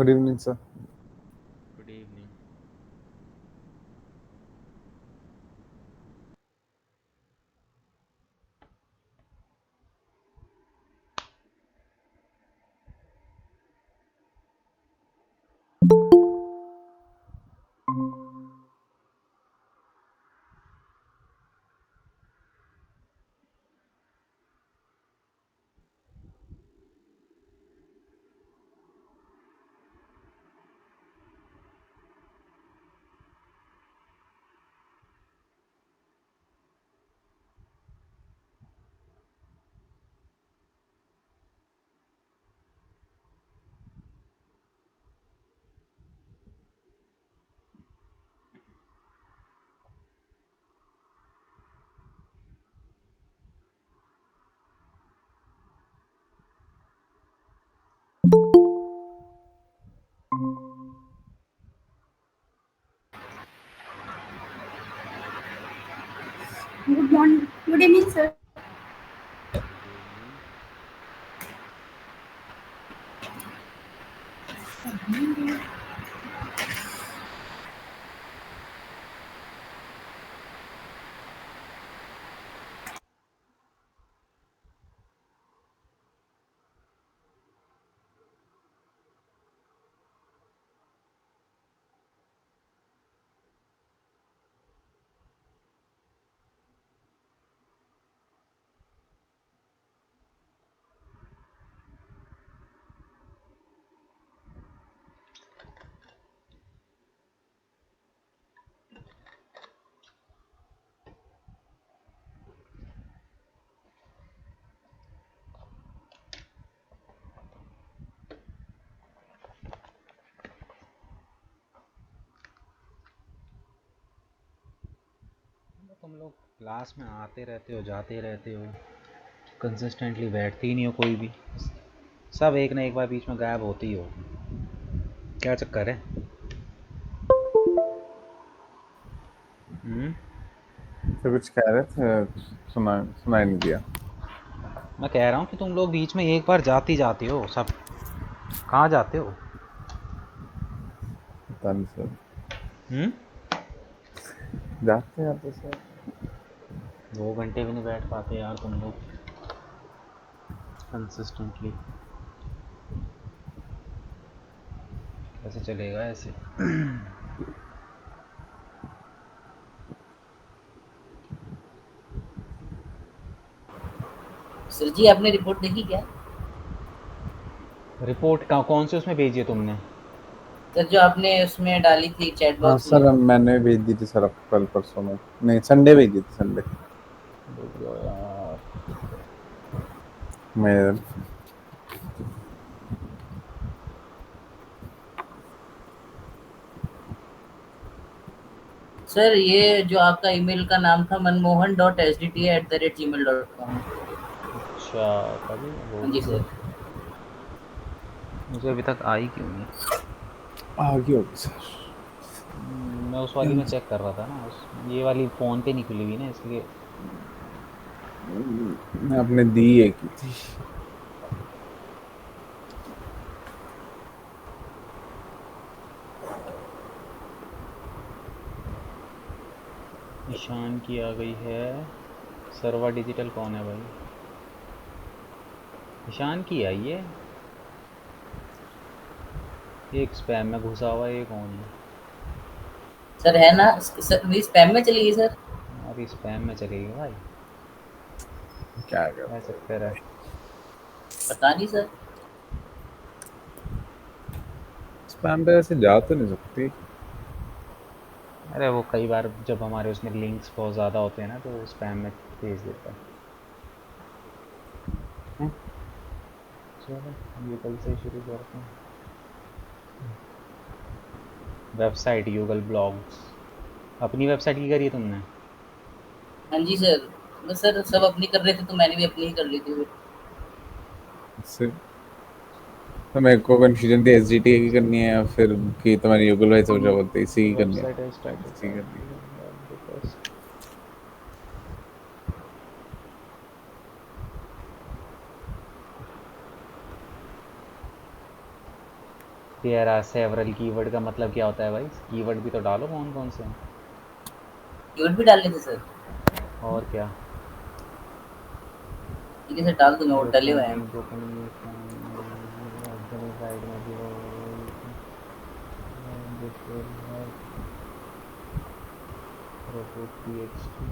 Good evening sir. Good evening. Good morning. Good evening, sir. Good evening. तुम लोग class में आते रहते हो, जाते रहते हो, कंसिस्टेंटली बैठते ही नहीं हो कोई भी। सब एक ना एक बार बीच में गायब होते ही हो। क्या चक्कर है? तो कुछ कह रहे थे, सुनाई नहीं दिया। मैं कह रहा हूँ कि तुम लोग बीच में एक बार जाते ही जाते हो सब। कहाँ जाते हो? पता नहीं सर। हम्म। जाते हैं तो सर। 2 घंटे भी नहीं बैठ पाते यार तुम लोग कंसिस्टेंटली। कैसे चलेगा ऐसे? सर जी आपने रिपोर्ट देखी क्या? रिपोर्ट कौन से उसमें भेजी है तुमने? सर जो आपने उसमें डाली थी चैट हाँ बॉक्स में। सर, मैंने भेज दी थी सर आपको कल परसों में। नहीं, संडे भेज दी थी, संडे। रुक जाओ यार। मैं सर ये जो आपका ईमेल का नाम था manmohan.sdta@gmail.com। अच्छा, तभी मैं बोल हाँ जी रहा सर। हूँ मुझे अभी तक आई क्यों नहीं। आ गई होगी सर। मैं उस वाली में चेक कर रहा था ना, उस ये वाली फ़ोन पे नहीं खुली हुई ना, इसलिए। मैं अपने दी एक की थी। ईशान की आ गई है। सर्वा डिजिटल कौन है भाई? ईशान की आई है। एक स्पैम में घुसा हुआ है, ये कौन है? सर है ना सर, ये स्पैम में चली गई सर। अरे स्पैम में चलेगी भाई। क्या क्या करते चक्कर है? हैं? पता नहीं सर। स्पैम पे ऐसे जा तो नहीं सकती। अरे वो कई बार जब हमारे उसमें लिंक्स बहुत ज़्यादा होते हैं ना, तो स्पैम में भेज देता है। चलो ये कल से शुरू करते हैं। Website Google blogs. अपनी वेबसाइट की करी है तुमने? हाँ जी सर। बस सर सब अपनी कर रहे थे तो मैंने भी अपनी ही कर ली थी फिर। इससे तो मेरे को कंफ्यूजन थी, एसडीटी की करनी है या फिर कि तुम्हारी गूगल भाई सोचा बोलते इसी की करनी है। वेबसाइट है स्टार्टेड इसी की करनी है। Request. There are several keyword का मतलब क्या होता है भाई? कीवर्ड भी तो डालो कौन कौन से हैं। कीवर्ड भी डालने थे सर? और क्या? ठीक है सर, डाल दूंगा, वो जो डले हुए हैं। कंटेंट जो साइड में भी this will have throughput TXT.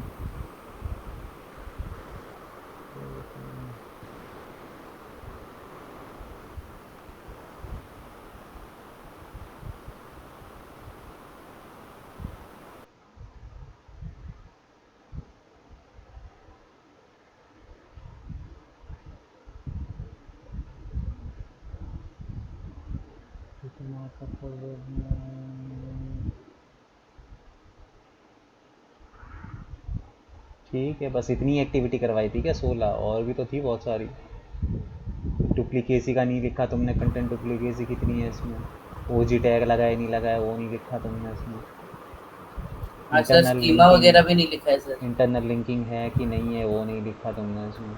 ठीक है, बस इतनी एक्टिविटी करवाई थी क्या? 16 और भी तो थी बहुत सारी। डुप्लीकेसी का नहीं लिखा तुमने, कंटेंट डुप्लीकेसी कितनी है इसमें? ओजी टैग लगाया नहीं लगाया वो नहीं लिखा तुमने इसमें। हाँ सर, इंटरनल स्कीमा लिंकिंग, वगैरह भी नहीं लिखा है सर। इंटरनल लिंकिंग है कि नहीं है वो नहीं लिखा तुमने इसमें।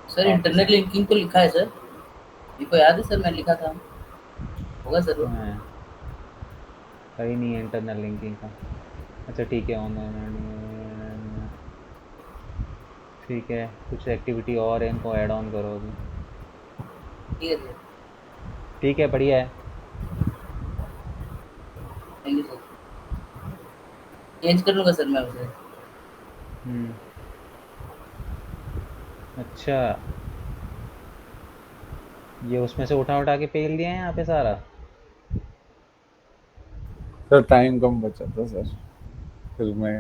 सर वापस इंटरनेट लिंकिंग तो लिखा है सर, मेरे को याद है सर, मैं लिखा था, होगा सर वो। हाँ, कहीं नहीं है इंटरनल लिंकिंग का। अच्छा ठीक है, ऑन। ठीक है, कुछ एक्टिविटी और है, इनको ऐड ऑन करो अभी। ठीक है सर। ठीक है, बढ़िया है। Thank you sir. चेंज कर लूँगा सर मैं उसे। अच्छा, ये उसमें से उठा उठा के पेल दिया है यहाँ पे सारा। सर टाइम कम बचा था सर, फिर मैं,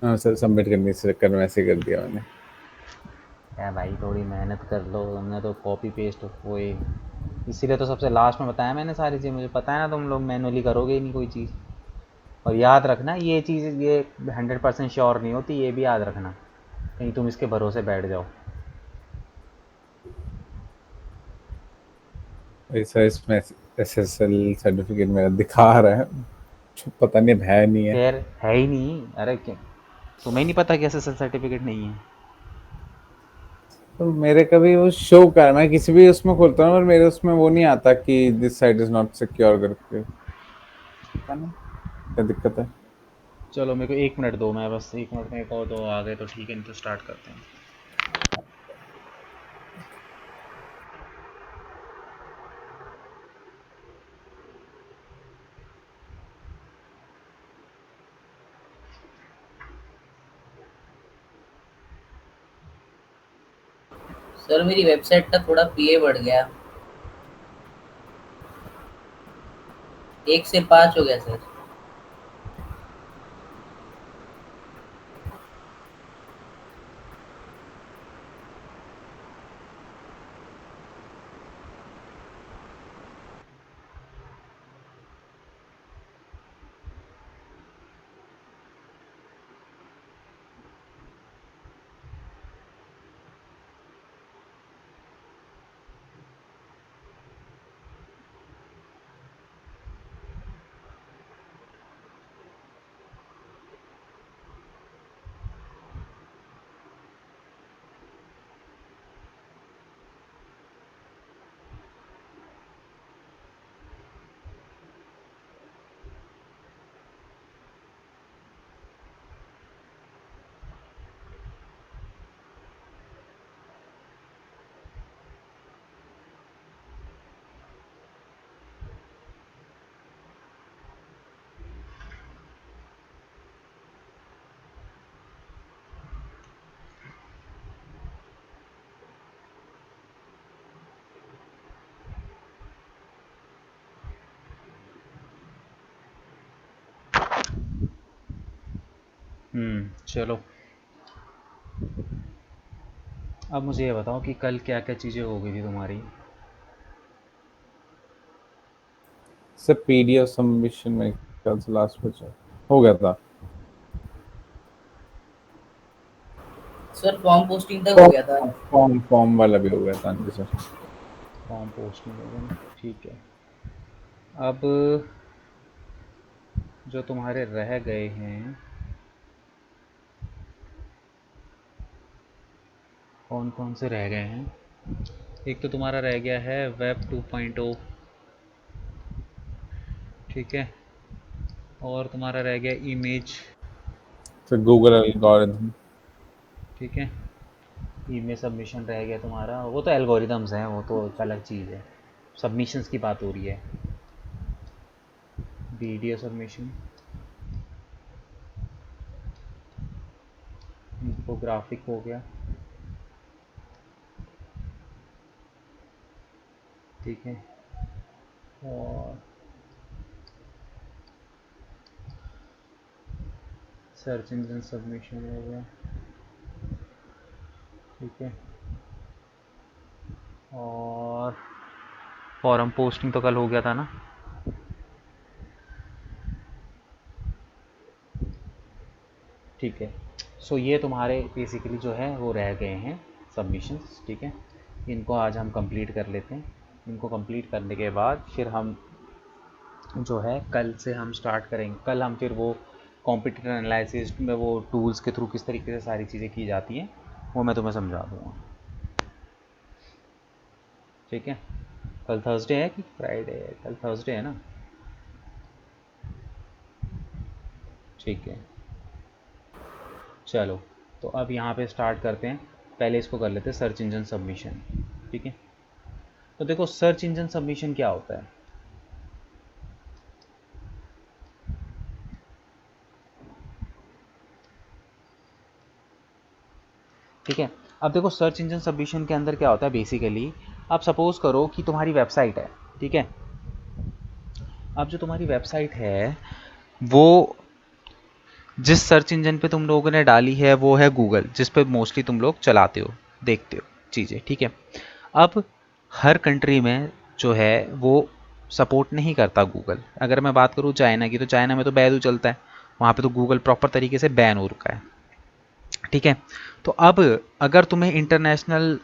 हाँ सर, सबमिट करने से चक्कर में ऐसे कर दिया मैंने। क्या भाई, थोड़ी मेहनत कर लो, तुमने तो कॉपी पेस्ट वो ही। इसीलिए तो सबसे लास्ट में बताया मैंने सारी चीज़, मुझे पता है ना तुम लोग मैनुअली करोगे ही नहीं कोई चीज़। और याद रखना ये चीज़, ये 100% श्योर नहीं होती, ये भी याद रखना, कहीं तुम इसके भरोसे बैठ जाओ। ऐसा इसमें SSL सर्टिफिकेट मेरा दिखा रहा है, पता नहीं है नहीं है। खैर है ही नहीं, अरे क्या तुम्हें नहीं पता कि एसएसएल सर्टिफिकेट नहीं है? तो मेरे कभी वो शो कर, मैं किसी भी उसमें खोलता हूँ और मेरे उसमें वो नहीं आता कि this site is not secure करके, पता नहीं क्या दिक्कत है। चलो मेरे को 1 मिनट दो, मैं बस 1 मिनट में एक और दो आ गए तो ठीक है, नहीं तो स्टार्ट करते हैं। सर मेरी वेबसाइट का थोड़ा पीए बढ़ गया, 1 से 5 हो गया सर। चलो, अब मुझे ये बताओ कि कल क्या क्या चीज़ें हो गई थी तुम्हारी। सर PDF सबमिशन में कल से लास्ट बचा हो गया था। सर फॉर्म पोस्टिंग तक हो गया था। फॉर्म फॉर्म वाला भी हो गया था, हाँ जी सर। फॉर्म पोस्ट नहीं होगा ना, ठीक है। अब जो तुम्हारे रह गए हैं, कौन कौन से रह गए हैं? एक तो तुम्हारा रह गया है वेब 2.0, ठीक है, और तुम्हारा रह गया इमेज, फिर गूगल एल्गोरिथम। ठीक है, ईमेल सबमिशन रह गया तुम्हारा। वो तो एल्गोरिदम्स हैं, वो तो एक अलग चीज़ है, सबमिशंस की बात हो रही है। वीडियो सबमिशन, इन्फोग्राफिक हो गया, ठीक है, और सर्च इंजन सबमिशन हो गया, ठीक है, और फॉरम पोस्टिंग तो कल हो गया था ना। ठीक है, सो ये तुम्हारे बेसिकली जो है वो रह गए हैं सबमिशंस, ठीक है। इनको आज हम कंप्लीट कर लेते हैं। इनको कंप्लीट करने के बाद फिर हम जो है कल से हम स्टार्ट करेंगे। कल हम फिर वो कॉम्पिटिटर एनालिसिस में वो टूल्स के थ्रू किस तरीके से सारी चीज़ें की जाती हैं वो मैं तुम्हें समझा दूँगा, ठीक है। कल थर्सडे है कि फ्राइडे है? कल थर्सडे है ना, ठीक है। चलो, तो अब यहाँ पे स्टार्ट करते हैं। पहले इसको कर लेते हैं सर्च इंजन सबमिशन, ठीक है। तो देखो सर्च इंजन सबमिशन क्या होता है। ठीक है, अब देखो सर्च इंजन सबमिशन के अंदर क्या होता है बेसिकली। आप सपोज करो कि तुम्हारी वेबसाइट है, ठीक है। अब जो तुम्हारी वेबसाइट है वो जिस सर्च इंजन पे तुम लोगों ने डाली है वो है गूगल, जिस पे मोस्टली तुम लोग चलाते हो, देखते हो चीज़ें, ठीक है। अब हर कंट्री में जो है वो सपोर्ट नहीं करता गूगल। अगर मैं बात करूँ चाइना की, तो चाइना में तो बैदू चलता है, वहाँ पे तो गूगल प्रॉपर तरीके से बैन हो रखा है, ठीक है। तो अब अगर तुम्हें इंटरनेशनल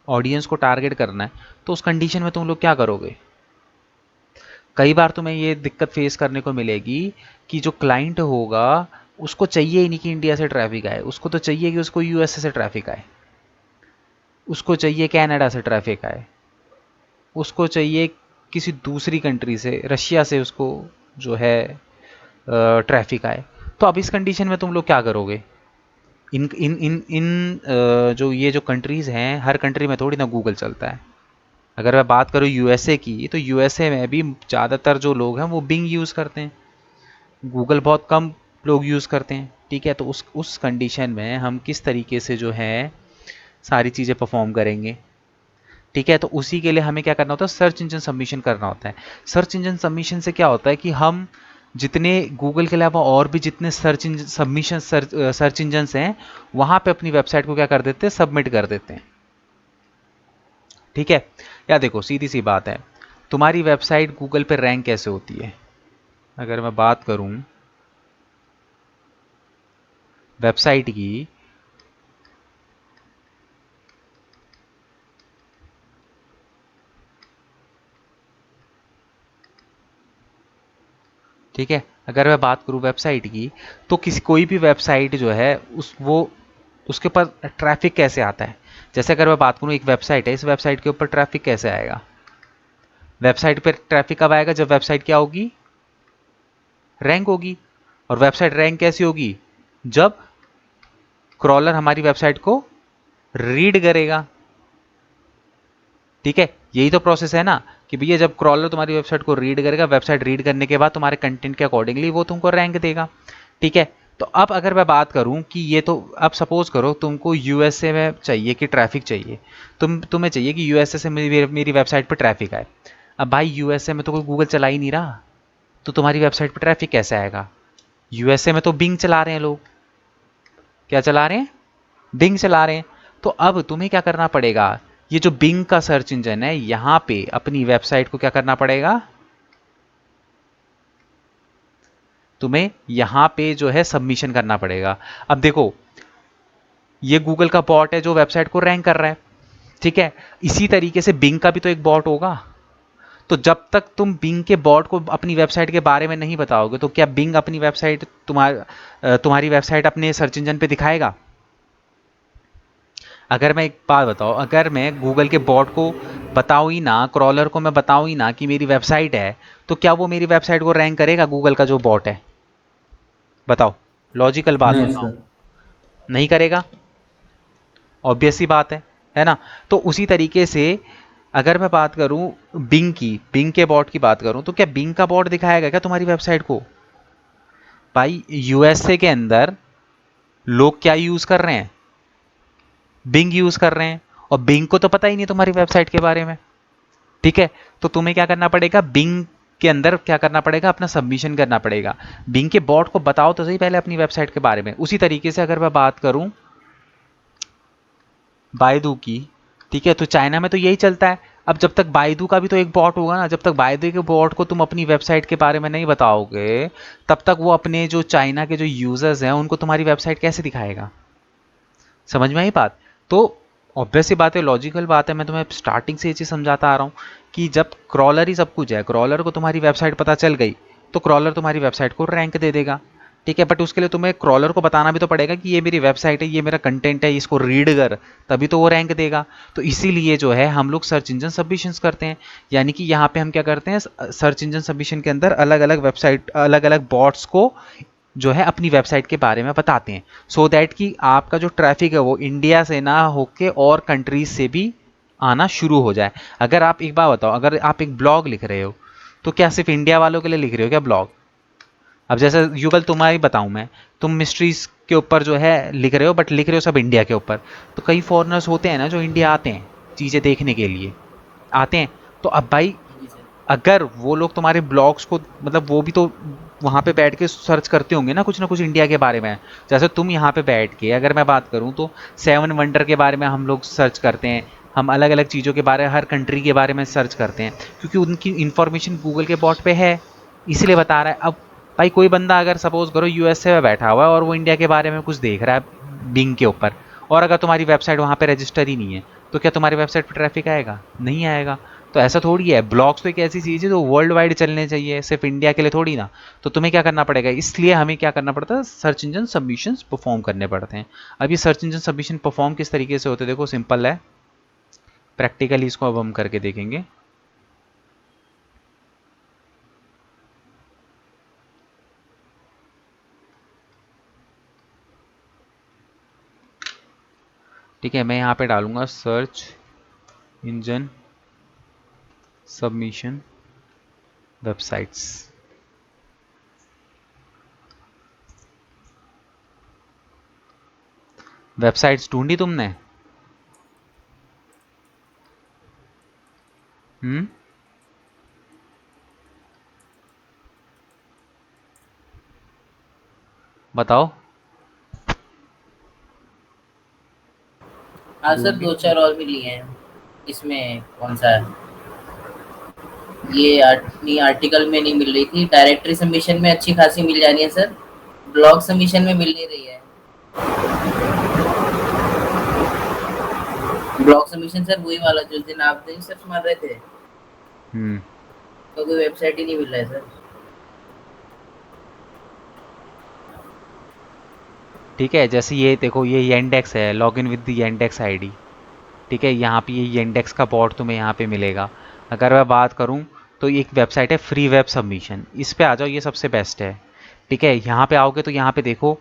ऑडियंस को टारगेट करना है तो उस कंडीशन में तुम लोग क्या करोगे। कई बार तुम्हें ये दिक्कत फेस करने को मिलेगी कि जो क्लाइंट होगा उसको चाहिए ही नहीं कि इंडिया से ट्रैफिक आए, उसको तो चाहिए कि उसको यूएसए से ट्रैफिक आए, उसको चाहिए कनाडा से ट्रैफिक आए, उसको चाहिए किसी दूसरी कंट्री से, रशिया से उसको जो है ट्रैफिक आए। तो अब इस कंडीशन में तुम लोग क्या करोगे। इन इन इन इन जो ये जो कंट्रीज़ हैं, हर कंट्री में थोड़ी ना गूगल चलता है। अगर मैं बात करूँ यूएसए की, तो यूएसए में भी ज़्यादातर जो लोग हैं वो बिंग यूज़ करते हैं, गूगल बहुत कम लोग यूज़ करते हैं, ठीक है। तो उस कंडीशन में हम किस तरीके से जो है सारी चीज़ें परफॉर्म करेंगे, ठीक है। तो उसी के लिए हमें क्या करना होता है, सर्च इंजन सबमिशन करना होता है। सर्च इंजन सबमिशन से क्या होता है कि हम जितने गूगल के अलावा और भी जितने search engine submission search engines हैं वहाँ पे अपनी वेबसाइट को क्या कर देते हैं, सबमिट कर देते हैं, ठीक है। या देखो सीधी सी बात है, तुम्हारी वेबसाइट गूगल पे रैंक कैसे होती है। अगर मैं बात करूं वेबसाइट की, ठीक है, अगर मैं बात करूं वेबसाइट की, तो किसी कोई भी वेबसाइट जो है उसके पास ट्रैफिक कैसे आता है। जैसे अगर मैं बात करूं एक वेबसाइट है, इस वेबसाइट के ऊपर ट्रैफिक कैसे आएगा। वेबसाइट पर ट्रैफिक कब आएगा, जब वेबसाइट क्या होगी, रैंक होगी। और वेबसाइट रैंक कैसी होगी, जब क्रॉलर हमारी वेबसाइट को रीड करेगा, ठीक है। यही तो प्रोसेस है ना कि भैया जब क्रॉलर तुम्हारी वेबसाइट को रीड करेगा, वेबसाइट रीड करने के बाद तुम्हारे कंटेंट के अकॉर्डिंगली वो तुमको रैंक देगा, ठीक है। तो अब अगर मैं बात करूं कि ये तो अब सपोज करो तुमको यूएसए में चाहिए कि ट्रैफिक चाहिए, तुम्हें चाहिए कि यूएसए से मेरी वेबसाइट पर ट्रैफिक आए। अब भाई यूएसए में तो कोई गूगल चला ही नहीं रहा, तो तुम्हारी वेबसाइट पर ट्रैफिक कैसे आएगा। यूएसए में तो बिंग चला रहे हैं लोग, क्या चला रहे हैं, बिंग चला रहे हैं। तो अब तुम्हें क्या करना पड़ेगा, ये जो बिंग का सर्च इंजन है यहां पे अपनी वेबसाइट को क्या करना पड़ेगा, तुम्हें यहां पे जो है सबमिशन करना पड़ेगा। अब देखो ये गूगल का बॉट है जो वेबसाइट को रैंक कर रहा है, ठीक है। इसी तरीके से बिंग का भी तो एक बॉट होगा। तो जब तक तुम बिंग के बॉट को अपनी वेबसाइट के बारे में नहीं बताओगे तो क्या बिंग अपनी वेबसाइट तुम्हारी वेबसाइट अपने सर्च इंजन पे दिखाएगा। अगर मैं एक बात बताओ, अगर मैं गूगल के बॉट को बताऊँ ही ना, क्रॉलर को मैं बताऊँ ही ना कि मेरी वेबसाइट है, तो क्या वो मेरी वेबसाइट को रैंक करेगा गूगल का जो बॉट है? बताओ, लॉजिकल बात नहीं बताओ। सर। नहीं करेगा, ऑब्वियस सी बात है ना? तो उसी तरीके से अगर मैं बात करूं बिंग की, बिंग के बॉट की बात करूं, तो क्या बिंग का बॉट दिखाएगा क्या तुम्हारी वेबसाइट को? भाई यूएसए के अंदर लोग क्या यूज कर रहे हैं? बिंग यूज कर रहे हैं, और बिंग को तो पता ही नहीं तुम्हारी वेबसाइट के बारे में। ठीक है, तो तुम्हें क्या करना पड़ेगा, बिंग के अंदर क्या करना पड़ेगा, अपना सबमिशन करना पड़ेगा। बिंग के बॉट को बताओ तो सही पहले अपनी वेबसाइट के बारे में। उसी तरीके से अगर मैं बात करूं बायदू की, ठीक है, तो चाइना में तो यही चलता है। अब जब तक बायदू का भी तो एक बॉट होगा ना, जब तक बायदू के बॉट को तुम अपनी वेबसाइट के बारे में नहीं बताओगे, तब तक वो अपने जो चाइना के जो यूजर्स हैं उनको तुम्हारी वेबसाइट कैसे दिखाएगा? समझ में आई बात? तो ऑब्वियस सी बात है, लॉजिकल बात है, मैं तुम्हें स्टार्टिंग से ये चीज़ समझाता आ रहा हूँ कि जब क्रॉलर ही सब कुछ है, क्रॉलर को तुम्हारी वेबसाइट पता चल गई, तो क्रॉलर तुम्हारी वेबसाइट को रैंक दे देगा। ठीक है, बट उसके लिए तुम्हें क्रॉलर को बताना भी तो पड़ेगा कि ये मेरी वेबसाइट है, ये मेरा कंटेंट है, इसको रीड कर, तभी तो वो रैंक देगा। तो इसीलिए जो है हम लोग सर्च इंजन सबमिशंस करते हैं। यानी कि यहाँ पे हम क्या करते हैं, सर्च इंजन सबमिशन के अंदर अलग अलग वेबसाइट, अलग अलग बॉट्स को जो है अपनी वेबसाइट के बारे में बताते हैं, सो दैट कि आपका जो ट्रैफिक है वो इंडिया से ना होके और कंट्रीज से भी आना शुरू हो जाए। अगर आप एक बात बताओ, अगर आप एक ब्लॉग लिख रहे हो, तो क्या सिर्फ इंडिया वालों के लिए लिख रहे हो क्या ब्लॉग? अब जैसे युगल तुम्हारी बताऊं मैं, तुम मिस्ट्रीज के ऊपर जो है लिख रहे हो, बट लिख रहे हो सब इंडिया के ऊपर। तो कई फॉरेनर्स होते हैं ना जो इंडिया आते हैं चीज़ें देखने के लिए, आते हैं। तो अब भाई जी सर। अगर वो लोग तुम्हारे ब्लॉग्स को, मतलब वो भी तो वहाँ पे बैठ के सर्च करते होंगे ना कुछ इंडिया के बारे में। जैसे तुम यहाँ पे बैठ के, अगर मैं बात करूँ तो सेवन वंडर के बारे में हम लोग सर्च करते हैं, हम अलग अलग चीज़ों के बारे में, हर कंट्री के बारे में सर्च करते हैं, क्योंकि उनकी इन्फॉर्मेशन गूगल के बॉट पे है, इसलिए बता रहा है। अब भाई कोई बंदा अगर सपोज करो यूएसए में बैठा हुआ है और वो इंडिया के बारे में कुछ देख रहा है बिंग के ऊपर, और अगर तुम्हारी वेबसाइट वहाँ पे रजिस्टर ही नहीं है, तो क्या तुम्हारी वेबसाइट पर ट्रैफिक आएगा? नहीं आएगा। तो ऐसा थोड़ी है, ब्लॉग्स तो एक ऐसी चीज़ है जो वर्ल्ड वाइड चलने चाहिए, सिर्फ इंडिया के लिए थोड़ी ना। तो तुम्हें क्या करना पड़ेगा, इसलिए हमें क्या करना पड़ता है, सर्च इंजन सबमिशंस परफॉर्म करने पड़ते हैं। अब ये सर्च इंजन सबमिशन परफॉर्म किस तरीके से होते हैं, देखो सिंपल है, प्रैक्टिकली इसको अब हम करके देखेंगे। ठीक है, मैं यहाँ पे डालूंगा search engine submission websites. Websites ढूंढी तुमने? बताओ। हाँ सर, ढूंढी। 2-4 और भी लिए हैं। इसमें कौन सा है? ये नहीं, आर्टिकल में नहीं मिल रही थी, डायरेक्टरी सबमिशन में अच्छी खासी मिल जा रही है सर, ब्लॉग सबमिशन में मिल नहीं रही है। ब्लॉग सबमिशन सर वही वाला जिस दिन आप नहीं सर्च मार रहे थे, तो कोई वेबसाइट ही नहीं मिल रहा है सर। ठीक है, जैसे ये देखो, ये येंडेक्स है, log in with the Yandex ID. ठीक है, यहाँ पे ये येंडेक्स का बॉट तुम्हें यहाँ पे मिलेगा। अगर मैं बात करूँ तो एक वेबसाइट है फ्री वेब सबमिशन, इस पे आ जाओ, ये सबसे बेस्ट है। ठीक है, यहाँ पे आओगे तो यहाँ पे देखो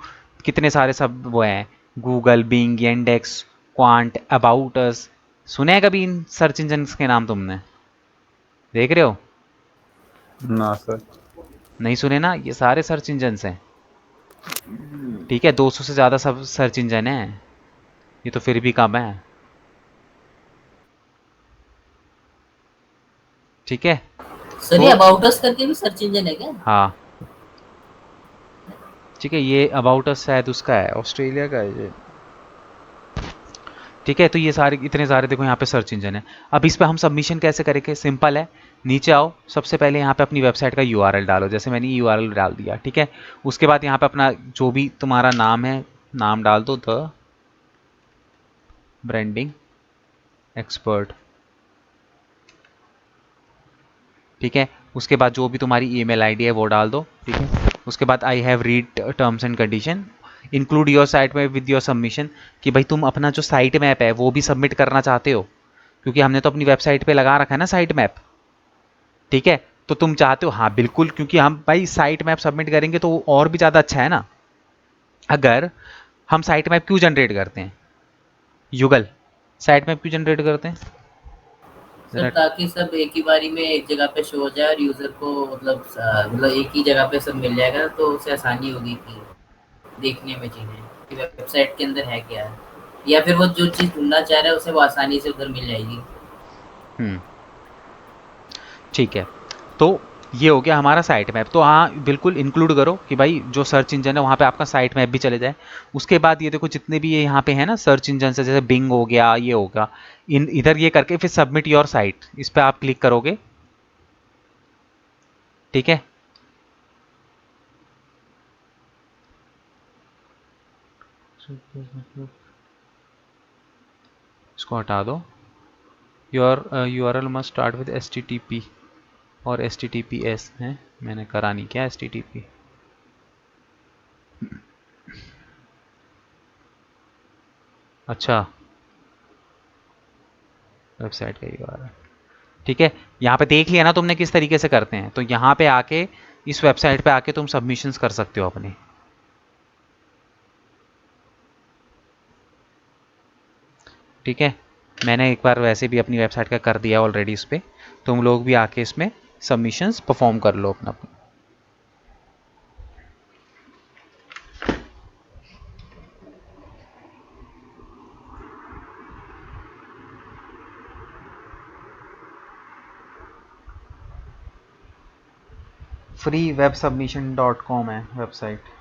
कितने सारे सब वो हैं, Google, Bing, Yandex, Qwant, about us. सुने हैं कभी इन सर्च इंजन के नाम तुमने? देख रहे हो? ना सर। नहीं सुने ना, ये सारे सर्च इंजन्स हैं। ठीक है, 200 से ज़्यादा सब सर्च इंजन है, ये तो फिर भी कम है। ठीक है, सर तो ये अबाउट अस करके भी सर्च इंजन है क्या? हाँ, ठीक है, ये अबाउट अस शायद उसका है, ऑस्ट्रेलिया का है ये। ठीक है, तो ये सारे इतने सारे देखो यहाँ पे सर्च इंजन है। अब इस पे हम सबमिशन कैसे करेंगे, सिंपल है, नीचे आओ, सबसे पहले यहाँ पे अपनी वेबसाइट का यूआरएल डालो, जैसे मैंने यूआरएल डाल दिया। ठीक है, उसके बाद यहाँ पे अपना जो भी तुम्हारा नाम है, नाम डाल दो, द ब्रांडिंग एक्सपर्ट। ठीक है, उसके बाद जो भी तुम्हारी ईमेल आईडी है वो डाल दो। ठीक है, उसके बाद I have read terms and condition, include your site map with your submission, कि भाई तुम अपना जो साइट मैप है वो भी सबमिट करना चाहते हो, क्योंकि हमने तो अपनी वेबसाइट पे लगा रखा है ना साइट मैप, ठीक है। तो तुम चाहते हो, हाँ बिल्कुल, क्योंकि हम भाई साइट मैप सबमिट करेंगे तो वो और भी ज़्यादा अच्छा है ना। अगर हम साइट मैप क्यों जनरेट करते हैं युगल, साइट मैप क्यों जनरेट करते हैं सर जरा। ताकि सब एक ही बारी में एक जगह पे शो हो जाए और यूजर को मतलब एक ही जगह पे सब मिल जाएगा, तो उसे आसानी होगी कि देखने में चीजें कि वेबसाइट के अंदर है क्या है, या फिर वो जो चीज ढूंढना चाह रहा है उसे वो आसानी से उधर मिल जाएगी। हम्म, ठीक है। तो ये हो गया हमारा साइट मैप। तो हाँ बिल्कुल इंक्लूड करो कि भाई जो सर्च इंजन है वहाँ पे आपका साइट मैप भी चले जाए। उसके बाद ये देखो जितने भी ये यहाँ पे है ना सर्च इंजन से, जैसे बिंग हो गया, ये होगा, इन इधर ये करके फिर सबमिट योर साइट, इस पर आप क्लिक करोगे, ठीक है। इसको हटा दो। Your URL must start with HTTP और HTTPS है, मैंने करा नहीं क्या HTTP। अच्छा, वेबसाइट का URL, ठीक है। यहाँ पे देख लिया ना तुमने किस तरीके से करते हैं, तो यहाँ पे आके इस वेबसाइट पे आके तुम सबमिशंस कर सकते हो अपने, ठीक है। मैंने एक बार वैसे भी अपनी वेबसाइट का कर दिया ऑलरेडी इस पर, तुम लोग भी आके इसमें सबमिशंस परफॉर्म कर लो अपना। freewebsubmission.com है वेबसाइट।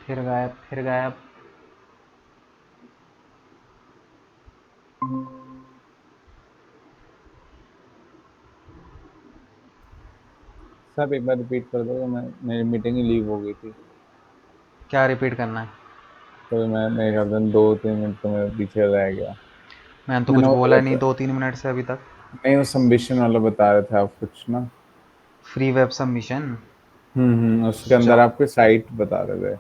फिर गायब, फिर गायब। सब एक बार रिपीट कर दो, मैं मेरी मीटिंग ही लीव हो गई थी, क्या रिपीट करना है? तो मैं मेरे ख्याल से 2-3 मिनट तो मेरे पीछे रह गया। मैंने तो कुछ मैंने वो बोला नहीं बता, 2-3 मिनट से अभी तक। नहीं वो सबमिशन वाला बता रहे थे आप कुछ ना। Free web submission. उसके अंदर आपके साइट बता रहे थे,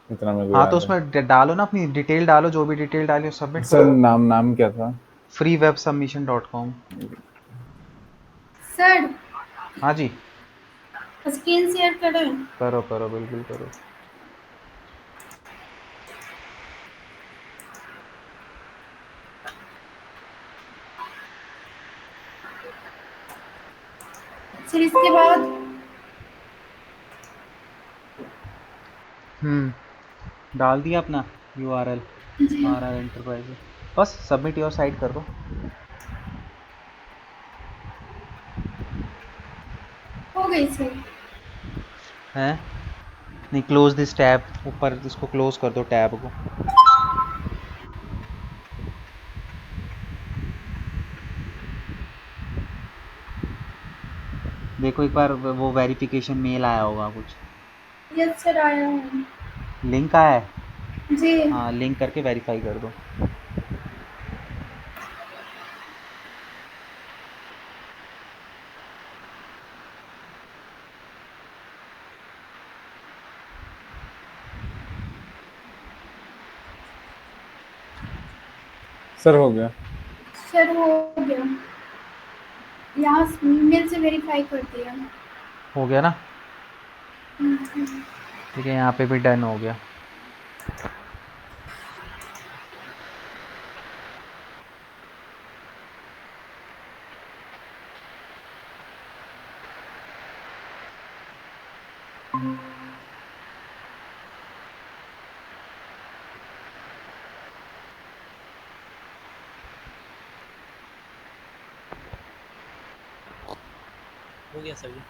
इतना मेरे को हाँ तो याद है। उसमें डालो ना अपनी डिटेल, डालो जो भी डिटेल डाली सबमिट सर करो। नाम नाम क्या था? freewebsubmission.com। सर हाँ जी, स्क्रीन शेयर करें। करो करो बिल्कुल करो। फिर इसके बाद डाल दिया अपना URL, जी RR एंटरप्राइज, बस सबमिट योर साइट कर दो। हो गई सर। हैं? नहीं, क्लोज दिस टैब, ऊपर इसको क्लोज कर दो टैब को। देखो एक बार वो वेरिफिकेशन मेल आया होगा कुछ, यस सर आया है। लिंक आया है। जी हाँ लिंक करके वेरीफाई कर दो। सर हो गया। सर हो गया, यहाँ मेल से वेरीफाई कर दिया। हो गया ना? ठीक है, यहाँ पे भी डन हो गया। हो गया सर जी।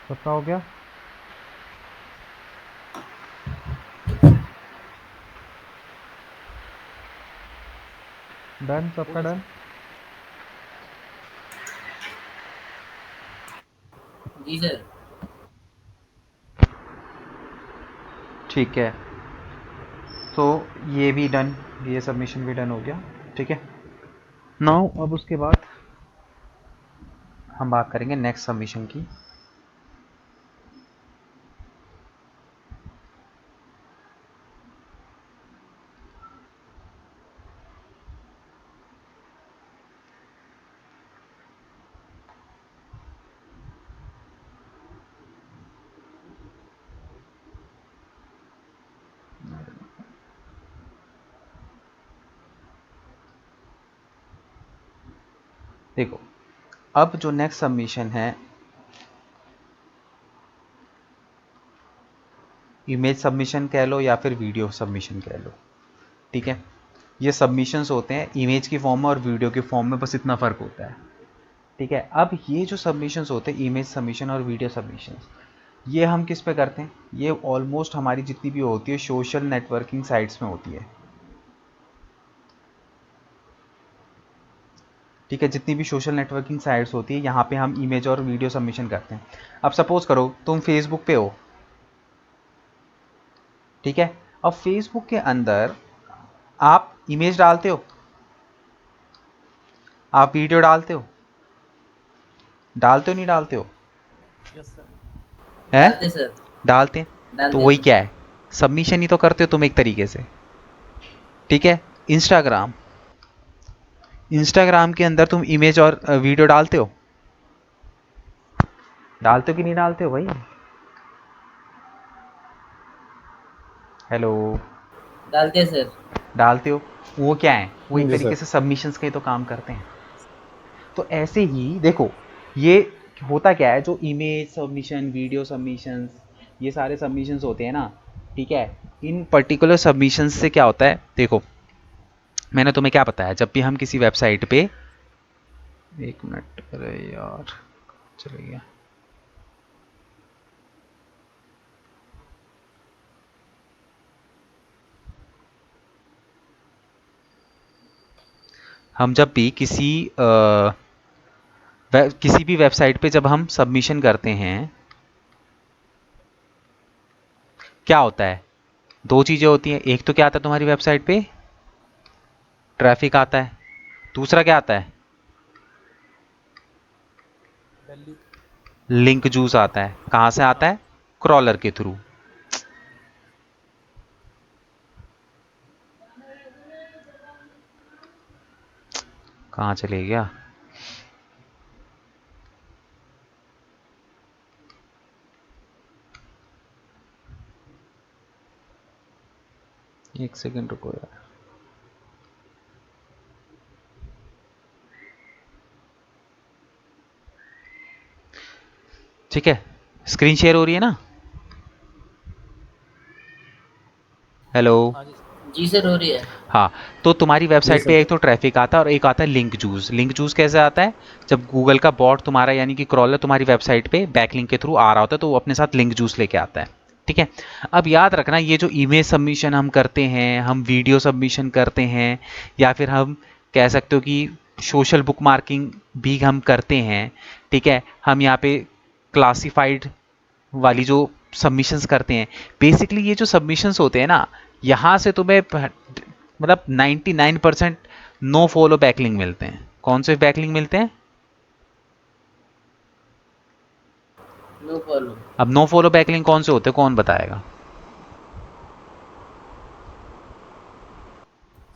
सबका हो गया? डन, सबका डन? जी सर। ठीक है, तो ये भी डन, ये सबमिशन भी डन हो गया। ठीक है, नाउ अब उसके बाद हम बात करेंगे नेक्स्ट सबमिशन की। देखो, अब जो नेक्स्ट सबमिशन है, इमेज सबमिशन कह लो या फिर वीडियो सबमिशन कह लो। ठीक है, ये सबमिशंस होते हैं इमेज की फॉर्म में और वीडियो की फॉर्म में, बस इतना फ़र्क होता है। ठीक है, अब ये जो सबमिशंस होते हैं, इमेज सबमिशन और वीडियो सबमिशंस, ये हम किस पे करते हैं? ये ऑलमोस्ट हमारी जितनी भी होती है सोशल नेटवर्किंग साइट्स में होती है। ठीक है, जितनी भी सोशल नेटवर्किंग साइट्स होती है, यहाँ पे हम इमेज और वीडियो सबमिशन करते हैं। अब सपोज करो तुम फेसबुक पे हो। ठीक है, अब फेसबुक के अंदर आप इमेज डालते हो, आप वीडियो डालते हो, डालते हो नहीं डालते हो? Yes sir. हैं? डालते सर। डालते हैं। तो डालते वही सर। क्या है, सबमिशन ही तो करते हो तुम एक तरीके से। ठीक है, इंस्टाग्राम, इंस्टाग्राम के अंदर तुम इमेज और वीडियो डालते हो, डालते हो कि नहीं डालते हो भाई? हेलो? डालते सर। डालते हो। वो क्या है, वो हाँ एक जी तरीके सर। से सबमिशंस के ही तो काम करते हैं। तो ऐसे ही देखो, ये होता क्या है, जो इमेज सबमिशन, वीडियो सबमिशंस, ये सारे सबमिशंस होते हैं ना, ठीक है, इन पर्टिकुलर सबमिशंस से क्या होता है, देखो मैंने तुम्हें क्या बताया, जब भी हम किसी वेबसाइट पे, एक मिनट, अरे यार चले गया, हम जब भी किसी भी वेबसाइट पे जब हम सबमिशन करते हैं, क्या होता है, दो चीज़ें होती हैं। एक तो क्या आता है तुम्हारी वेबसाइट पे, ट्रैफिक आता है। दूसरा क्या आता है, वैल्यू। लिंक जूस आता है। कहाँ से आता है? क्रॉलर के थ्रू। कहाँ चले गया? एक सेकंड रुको यार। ठीक है, स्क्रीन शेयर हो रही है ना? हेलो? हाँ जी। जी सर, हो रही है। हाँ, तो तुम्हारी जी वेबसाइट पे सर। एक तो ट्रैफिक आता है और एक आता है लिंक जूस। लिंक जूस कैसे आता है? जब गूगल का बॉट तुम्हारा यानी कि क्रॉलर तुम्हारी वेबसाइट पे बैकलिंक के थ्रू आ रहा होता है तो वो अपने साथ लिंक जूस लेके आता है। ठीक है। अब याद रखना, ये जो इमेज सबमिशन हम करते हैं, हम वीडियो सबमिशन करते हैं, या फिर हम कह सकते हो कि सोशल बुक मार्किंग भी हम करते हैं। ठीक है। हम यहाँ पे क्लासिफाइड वाली जो सबमिशंस करते हैं, बेसिकली ये जो सबमिशंस होते हैं ना, यहाँ से तुम्हें मतलब 99% नो फॉलो बैकलिंग मिलते हैं। कौन से बैकलिंग मिलते हैं? No follow. अब नो फॉलो बैकलिंग कौन से होते हैं, कौन बताएगा?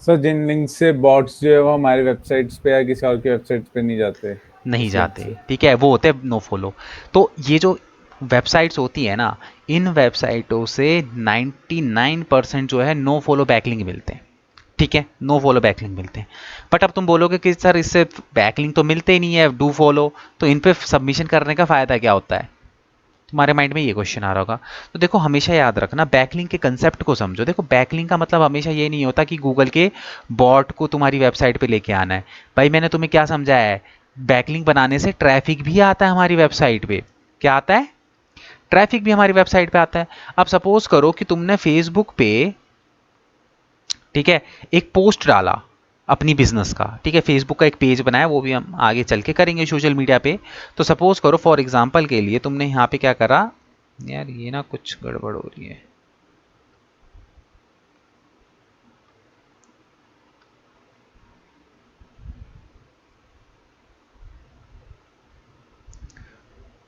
सर जिन लिंक से बॉट्स जो है वो हमारी वेबसाइट्स पे या किसी और की वेबसाइट्स पे नहीं जाते, नहीं उस लिंक जाते। से। ठीक है, वो होते हैं नो फॉलो। तो ये जो वेबसाइट्स होती है ना, इन वेबसाइटों से 99% जो है नो फॉलो बैकलिंग मिलते हैं। ठीक है, नो फॉलो बैकलिंक मिलते हैं। बट अब तुम बोलोगे कि सर इससे बैकलिंक तो मिलते ही नहीं है, डू फॉलो, तो इन पे सबमिशन करने का फायदा क्या होता है? तुम्हारे माइंड में ये क्वेश्चन आ रहा होगा। तो देखो, हमेशा याद रखना, बैकलिंक के कंसेप्ट को समझो। देखो, बैकलिंक का मतलब हमेशा ये नहीं होता कि गूगल के बॉट को तुम्हारी वेबसाइट पे लेके आना है। भाई मैंने तुम्हें क्या समझाया है? बैकलिंक बनाने से ट्रैफिक भी आता है हमारी वेबसाइट पे। क्या आता है? ट्रैफिक भी हमारी वेबसाइट पे आता है। अब सपोज करो कि तुमने फेसबुक पे, ठीक है, एक पोस्ट डाला अपनी बिजनेस का। ठीक है, फेसबुक का एक पेज बनाया, वो भी हम आगे चल के करेंगे सोशल मीडिया पे। तो सपोज करो फॉर एग्जांपल के लिए तुमने यहाँ पे क्या करा, यार ये ना कुछ गड़बड़ हो रही है।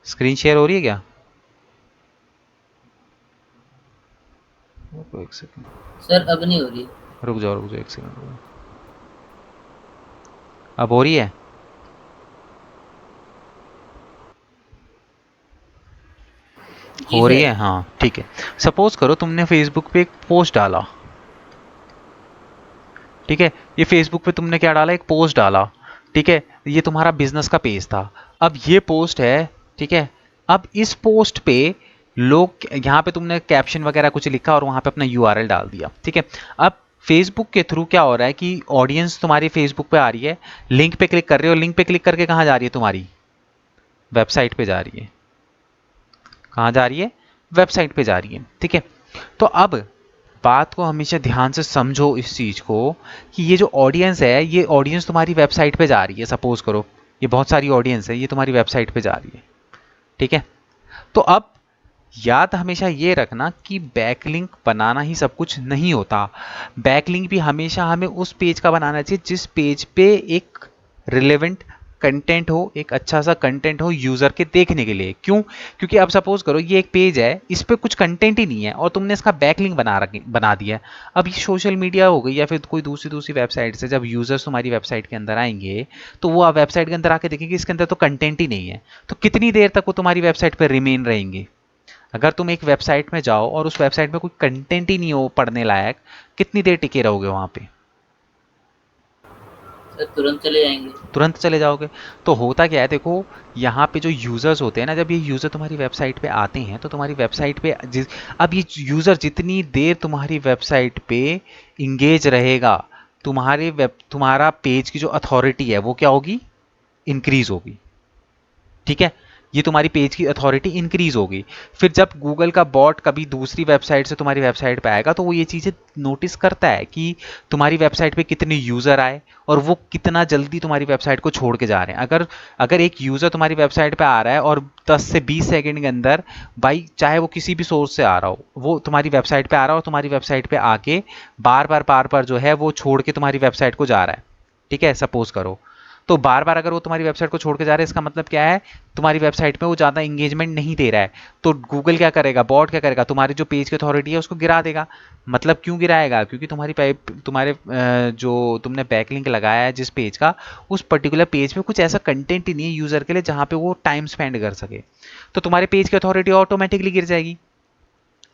स्क्रीन शेयर हो रही है क्या? रुको एक सेकंड, सर अब नहीं हो रही। रुक जाओ एक सेकंड, रुक जाओ। अब हो रही है? जी हो रही सर। है, हाँ ठीक है। सपोज करो तुमने फेसबुक पे एक पोस्ट डाला। ठीक है, ये फेसबुक पे तुमने क्या डाला, एक पोस्ट डाला। ठीक है, ये तुम्हारा बिजनेस का पेज था। अब ये पोस्ट है। ठीक है, अब इस पोस्ट पे लोग, यहाँ पे तुमने कैप्शन वगैरह कुछ लिखा और वहाँ पे अपना यूआरएल डाल दिया। ठीक है, अब फेसबुक के थ्रू क्या हो रहा है कि ऑडियंस तुम्हारी फेसबुक पे आ रही है, लिंक पे क्लिक कर रही है, और लिंक पे क्लिक करके कहाँ जा रही है? तुम्हारी वेबसाइट पे जा रही है। कहाँ जा रही है? वेबसाइट पे जा रही है। ठीक है, तो अब बात को हमेशा ध्यान से समझो इस चीज को, कि ये जो ऑडियंस है, ये ऑडियंस तुम्हारी वेबसाइट पे जा रही है। सपोज करो ये बहुत सारी ऑडियंस है, ये तुम्हारी वेबसाइट पे जा रही है। ठीक है, तो अब याद हमेशा ये रखना कि बैकलिंक बनाना ही सब कुछ नहीं होता। बैकलिंक भी हमेशा हमें उस पेज का बनाना चाहिए जिस पेज पे एक रिलेवेंट कंटेंट हो, एक अच्छा सा कंटेंट हो यूजर के देखने के लिए। क्यों? क्योंकि अब सपोज करो ये एक पेज है, इस पे कुछ कंटेंट ही नहीं है और तुमने इसका बैकलिंक बना दिया है। अब ये सोशल मीडिया हो गई या फिर कोई दूसरी दूसरी वेबसाइट से जब यूजर्स तुम्हारी वेबसाइट के अंदर आएंगे, तो वो आप वेबसाइट के अंदर आके देखेंगे इसके अंदर तो कंटेंट ही नहीं है। तो कितनी देर तक वो तुम्हारी वेबसाइट पर रिमेन रहेंगे? अगर तुम एक वेबसाइट में जाओ और उस वेबसाइट में कोई कंटेंट ही नहीं हो पढ़ने लायक, कितनी देर टिके रहोगे वहां पे? सर तुरंत चले जाएंगे। तुरंत चले जाओगे। तो होता क्या है, देखो, यहाँ पे जो यूजर्स होते हैं ना, जब ये यूजर तुम्हारी वेबसाइट पे आते हैं तो तुम्हारी वेबसाइट पे अब ये यूजर जितनी देर तुम्हारी वेबसाइट पे इंगेज रहेगा, तुम्हारा पेज की जो अथॉरिटी है वो क्या होगी? इंक्रीज होगी। ठीक है, ये तुम्हारी पेज की अथॉरिटी इंक्रीज होगी। फिर जब गूगल का बॉट कभी दूसरी वेबसाइट से तुम्हारी वेबसाइट पे आएगा तो वो ये चीज़ें नोटिस करता है कि तुम्हारी वेबसाइट पे कितने यूज़र आए और वो कितना जल्दी तुम्हारी वेबसाइट को छोड़ के जा रहे हैं। अगर अगर एक यूज़र तुम्हारी वेबसाइट पे आ रहा है और 10 से 20 सेकंड के अंदर, भाई चाहे वो किसी भी सोर्स से आ रहा हो, वो तुम्हारी वेबसाइट पे आ रहा हो और तुम्हारी वेबसाइट पे आके बार बार जो है वो छोड़ के तुम्हारी वेबसाइट को जा रहा है। ठीक है, सपोज करो, तो बार बार अगर वो तुम्हारी वेबसाइट को छोड़ के जा रहा है, इसका मतलब क्या है? तुम्हारी वेबसाइट में वो ज़्यादा इंगेजमेंट नहीं दे रहा है। तो गूगल क्या करेगा, बॉट क्या करेगा, तुम्हारी जो पेज की अथॉरिटी है उसको गिरा देगा। मतलब क्यों गिराएगा? क्योंकि तुम्हारे जो तुमने बैकलिंक लगाया है जिस पेज का, उस पर्टिकुलर पेज में कुछ ऐसा कंटेंट ही नहीं है यूज़र के लिए जहाँ पे वो टाइम स्पेंड कर सके। तो तुम्हारे पेज की अथॉरिटी ऑटोमेटिकली गिर जाएगी।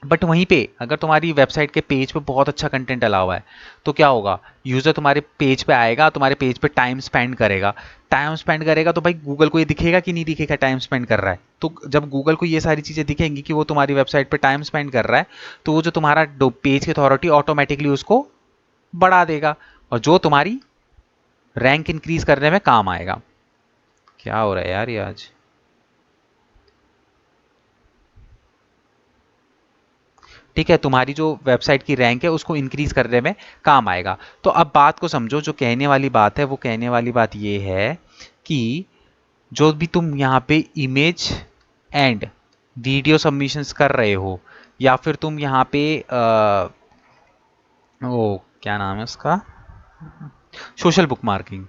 बट वहीं पे अगर तुम्हारी वेबसाइट के पेज पे बहुत अच्छा कंटेंट डला हुआ है, तो क्या होगा? यूजर तुम्हारे पेज पे आएगा, तुम्हारे पेज पे टाइम स्पेंड करेगा। टाइम स्पेंड करेगा तो भाई गूगल को ये दिखेगा कि नहीं दिखेगा टाइम स्पेंड कर रहा है? तो जब गूगल को ये सारी चीजें दिखेंगी कि वो तुम्हारी वेबसाइट पे टाइम स्पेंड कर रहा है, तो वो जो तुम्हारा पेज की अथॉरिटी ऑटोमेटिकली उसको बढ़ा देगा और जो तुम्हारी रैंक इंक्रीज करने में काम आएगा। क्या हो रहा है यार ये आज? ठीक है, तुम्हारी जो वेबसाइट की रैंक है उसको इंक्रीज करने में काम आएगा। तो अब बात को समझो, जो कहने वाली बात है वो कहने वाली बात ये है कि जो भी तुम यहाँ पे इमेज एंड वीडियो सबमिशंस कर रहे हो, या फिर तुम यहाँ पे ओ क्या नाम है उसका, सोशल बुक मार्किंग,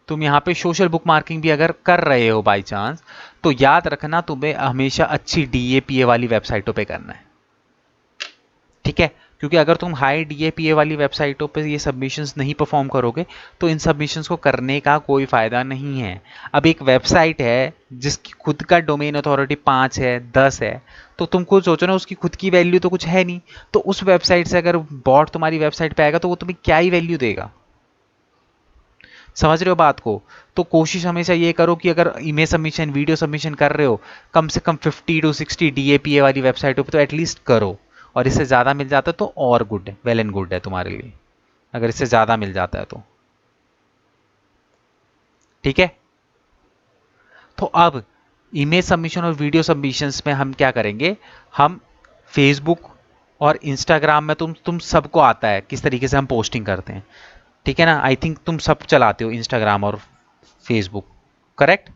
तुम यहाँ पे सोशल बुक मार्किंग भी अगर कर रहे हो बाई चांस, तो याद रखना तुम्हें हमेशा अच्छी डीएपीए वाली वेबसाइटों पे करना है। ठीक है, क्योंकि अगर तुम हाई डीएपीए वाली वेबसाइटों पे ये सबमिशंस नहीं परफॉर्म करोगे तो इन सबमिशंस को करने का कोई फायदा नहीं है। अब एक वेबसाइट है जिसकी खुद का डोमेन अथॉरिटी 5 है, 10 है, तो तुम खुद सोचो ना, उसकी खुद की वैल्यू तो कुछ है नहीं। तो उस वेबसाइट से अगर बॉट तुम्हारी वेबसाइट पे आएगा तो वो तुम्हें क्या ही वैल्यू देगा? समझ रहे हो बात को? तो कोशिश हमेशा ये करो कि अगर इमेज सबमिशन, वीडियो सबमिशन कर रहे हो, कम से कम 50 टू 60 डीएपीए वाली वेबसाइटों पे तो एटलीस्ट करो। और इससे ज़्यादा मिल जाता है तो और गुड है, वेल एंड गुड है तुम्हारे लिए, अगर इससे ज़्यादा मिल जाता है तो। ठीक है, तो अब इमेज सबमिशन और वीडियो सबमिशंस में हम क्या करेंगे, हम फेसबुक और इंस्टाग्राम में तुम सबको आता है किस तरीके से हम पोस्टिंग करते हैं। ठीक है ना, आई थिंक तुम सब चलाते हो इंस्टाग्राम और फेसबुक, करेक्ट?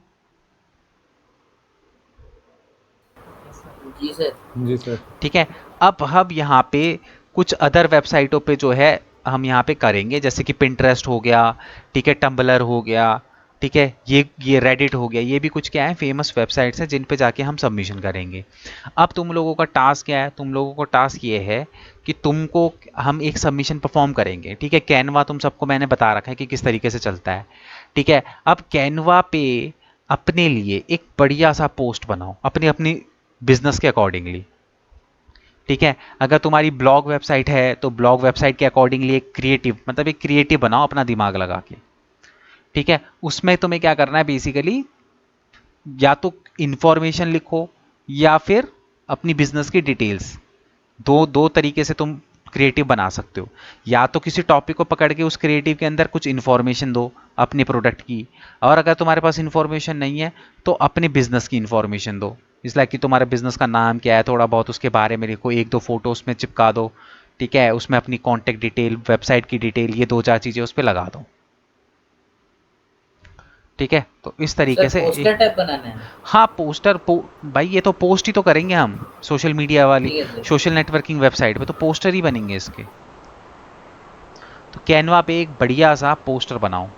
Yes sir. जी सर। जी सर। ठीक है, अब हम यहाँ पे कुछ अदर वेबसाइटों पे जो है हम यहाँ पे करेंगे, जैसे कि पिंटरेस्ट हो गया, ठीक है, टम्बलर हो गया, ठीक है, ये रेडिट हो गया, ये भी कुछ क्या है, फेमस वेबसाइट्स हैं जिन पे जाके हम सबमिशन करेंगे। अब तुम लोगों का टास्क क्या है, तुम लोगों का टास्क ये है कि तुमको, हम एक सबमिशन परफॉर्म करेंगे। ठीक है, कैनवा तुम सबको मैंने बता रखा है कि किस तरीके से चलता है। ठीक है, अब कैनवा पे अपने लिए एक बढ़िया सा पोस्ट बनाओ, अपनी अपनी बिजनेस के अकॉर्डिंगली। ठीक है, अगर तुम्हारी ब्लॉग वेबसाइट है तो ब्लॉग वेबसाइट के अकॉर्डिंगली एक क्रिएटिव, मतलब एक क्रिएटिव बनाओ अपना दिमाग लगा के। ठीक है, उसमें तुम्हें क्या करना है बेसिकली, या तो इंफॉर्मेशन लिखो या फिर अपनी बिजनेस की डिटेल्स, दो दो तरीके से तुम क्रिएटिव बना सकते हो। या तो किसी टॉपिक को पकड़ के उस क्रिएटिव के अंदर कुछ इन्फॉर्मेशन दो अपने प्रोडक्ट की, और अगर तुम्हारे पास इन्फॉर्मेशन नहीं है तो अपने बिजनेस की इन्फॉर्मेशन दो, इसलिए कि तुम्हारे बिजनेस का नाम क्या है, थोड़ा बहुत उसके बारे में लिखो, एक दो फोटो उसमें चिपका दो। ठीक है, उसमें अपनी कॉन्टैक्ट डिटेल, वेबसाइट की डिटेल, ये दो चार चीज़ें उस पर लगा दो। ठीक है, तो इस तरीके सर से पोस्टर टाइप बनाना है। हाँ भाई ये तो पोस्ट ही तो करेंगे हम, सोशल मीडिया वाली, ठीक है सर। सोशल नेटवर्किंग वेबसाइट पे तो पोस्टर ही बनेंगे इसके। तो कैनवा पे एक बढ़िया सा पोस्टर बनाओ।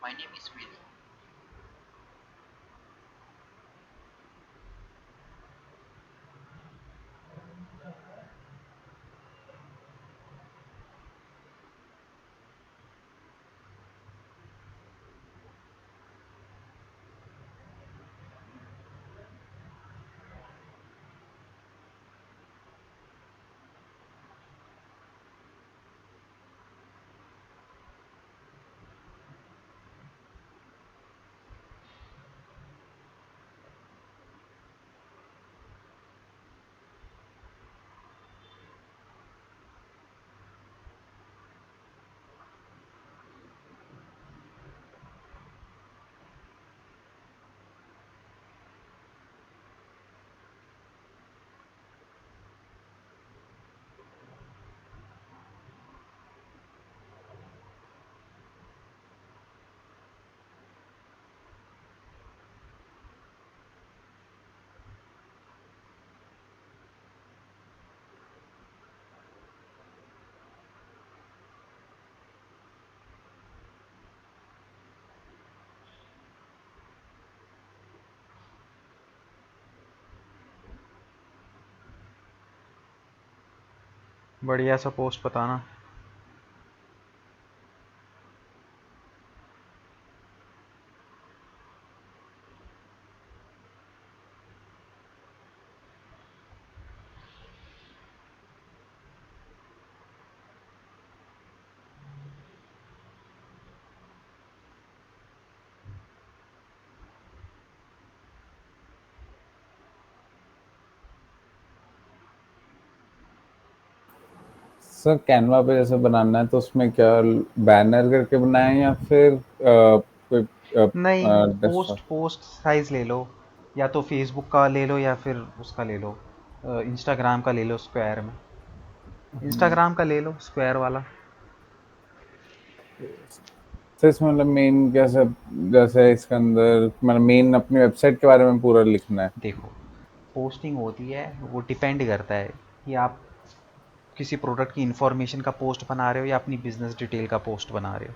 My name is Will. बढ़िया सा पोस्ट बताना। सर कैनवा पे जैसे बनाना है तो उसमें क्या बैनर करके बनाए या फिर कोई नहीं, पोस्ट डेस्कटॉप? पोस्ट साइज ले लो, या तो फेसबुक का ले लो या फिर उसका ले लो, इंस्टाग्राम का ले लो स्क्वायर में। इंस्टाग्राम का ले लो स्क्वायर वाला। तो इसमें मतलब मेन कैसे, जैसे इसके अंदर मतलब मेन अपनी वेबसाइट के बारे में पूरा लिखना है? देखो, पोस्टिंग होती है वो डिपेंड करता है कि आप किसी प्रोडक्ट की इंफॉर्मेशन का पोस्ट बना रहे हो या अपनी बिजनेस डिटेल का पोस्ट बना रहे हो।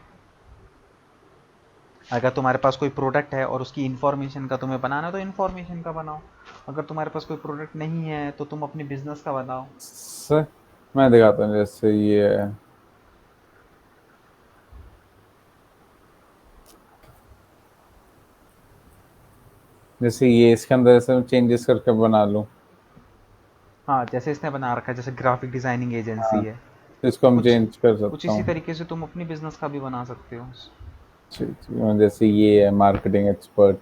अगर तुम्हारे पास कोई प्रोडक्ट है और उसकी इन्फॉर्मेशन का तुम्हें बनाना है तो इन्फॉर्मेशन का बनाओ। अगर तुम्हारे पास कोई प्रोडक्ट नहीं है तो तुम अपनी बिजनेस का बनाओ। सर मैं दिखाता हूँ, जैसे ये है, जैसे ये इसके अंदर ऐसे चेंजेस करके बना लूँ। हाँ, जैसे इसने बना रखा है, जैसे ग्राफिक डिज़ाइनिंग हाँ, एजेंसी है। तो इसको हम कुछ चेंज कर कुछ सकता इसी हूँ। तरीके से तुम अपनी बिजनेस का भी बना सकते हो। जी जी, जैसे ये है मार्केटिंग एक्सपर्ट,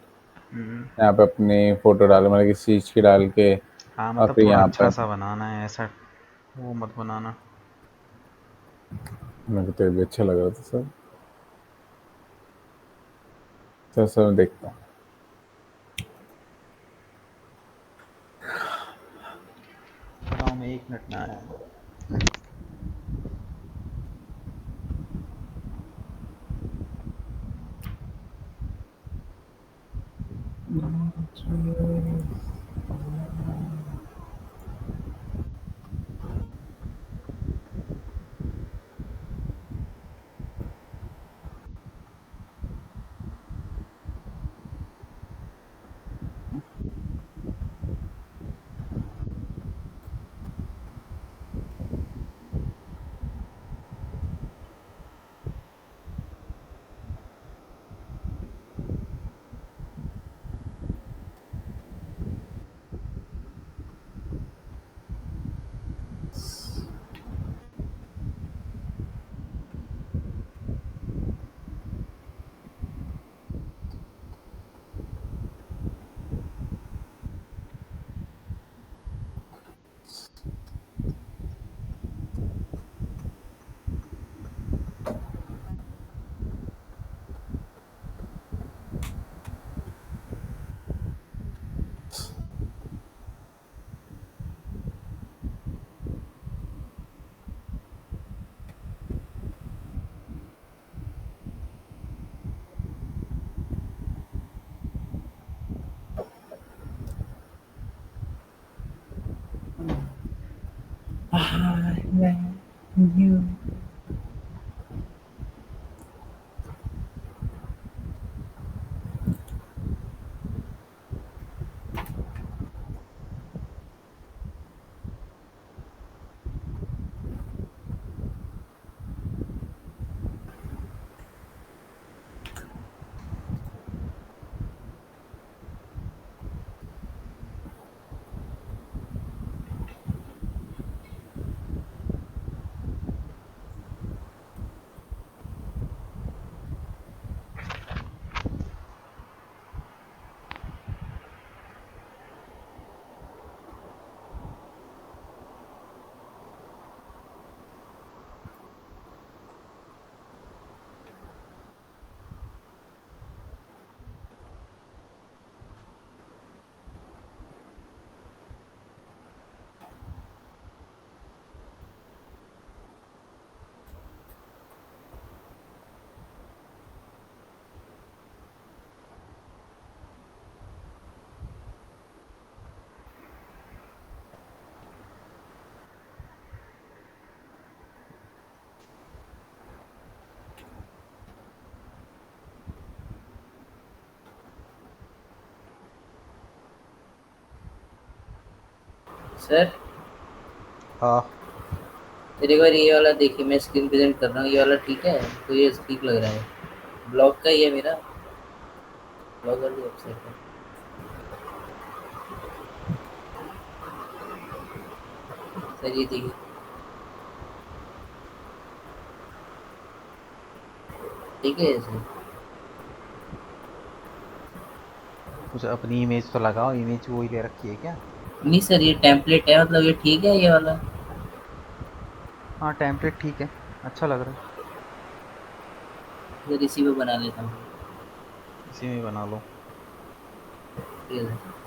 हम्म, यहाँ पे अपनी फोटो डालो, मतलब किसी चीज़ की डाल के, हाँ, और मतलब फिर थोड़ा यहाँ अच्छा पे सा बनाना है, ऐसा वो मत बनाना। मेरे को तो ये भी अच्छा लग रहा था सर। सर मैं देखता हूँ। गाँव में 1 मिनट में आया। सर हाँ, फिर एक बार ये वाला देखिए, मैं स्क्रीन प्रेजेंट कर रहा हूँ, ये वाला ठीक है, तो ये ठीक लग रहा है। ब्लॉग का ही है मेरा, ब्लॉग वाली वेबसाइट है। सर ये देखिए, ठीक है सर। कुछ अपनी इमेज तो लगाओ, इमेज वही ले रखी है क्या? नहीं सर, ये टेम्पलेट है, मतलब ये ठीक है ये वाला। हाँ टेम्पलेट ठीक है, अच्छा लग रहा है। सर इसी पे बना लेता हूँ। इसी में ही बना लो। ठीक है सर।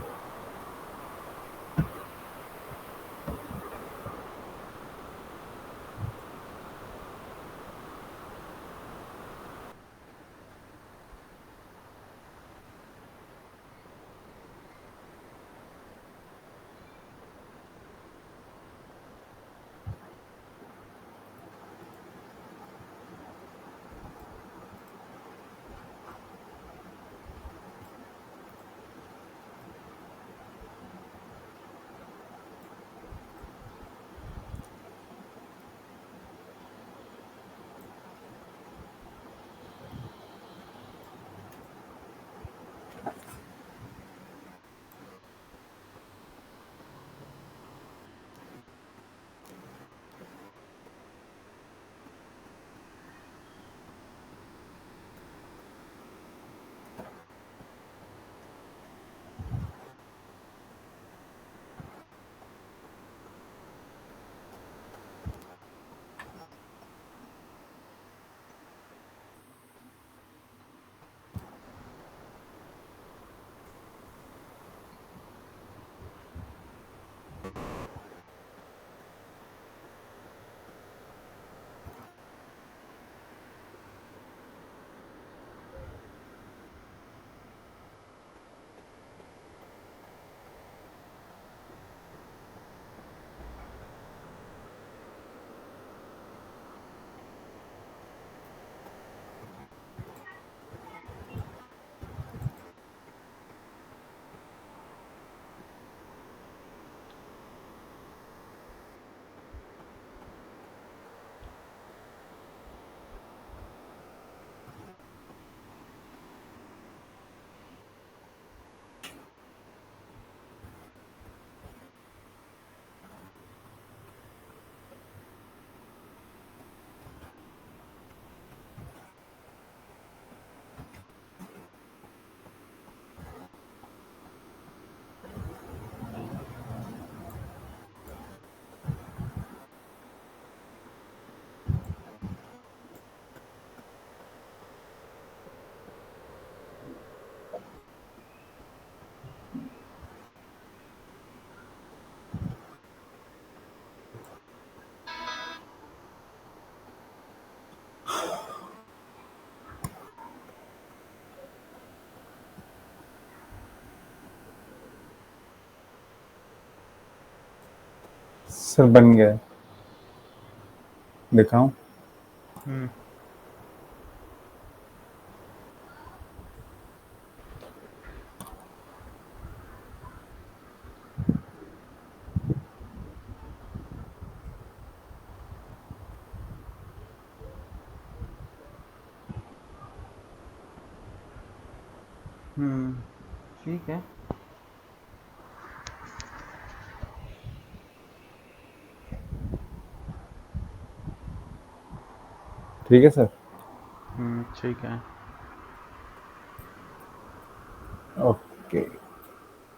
सर बन गया, दिखाऊं? हम्म। ठीक है। ठीक है सर। ठीक है। ओके।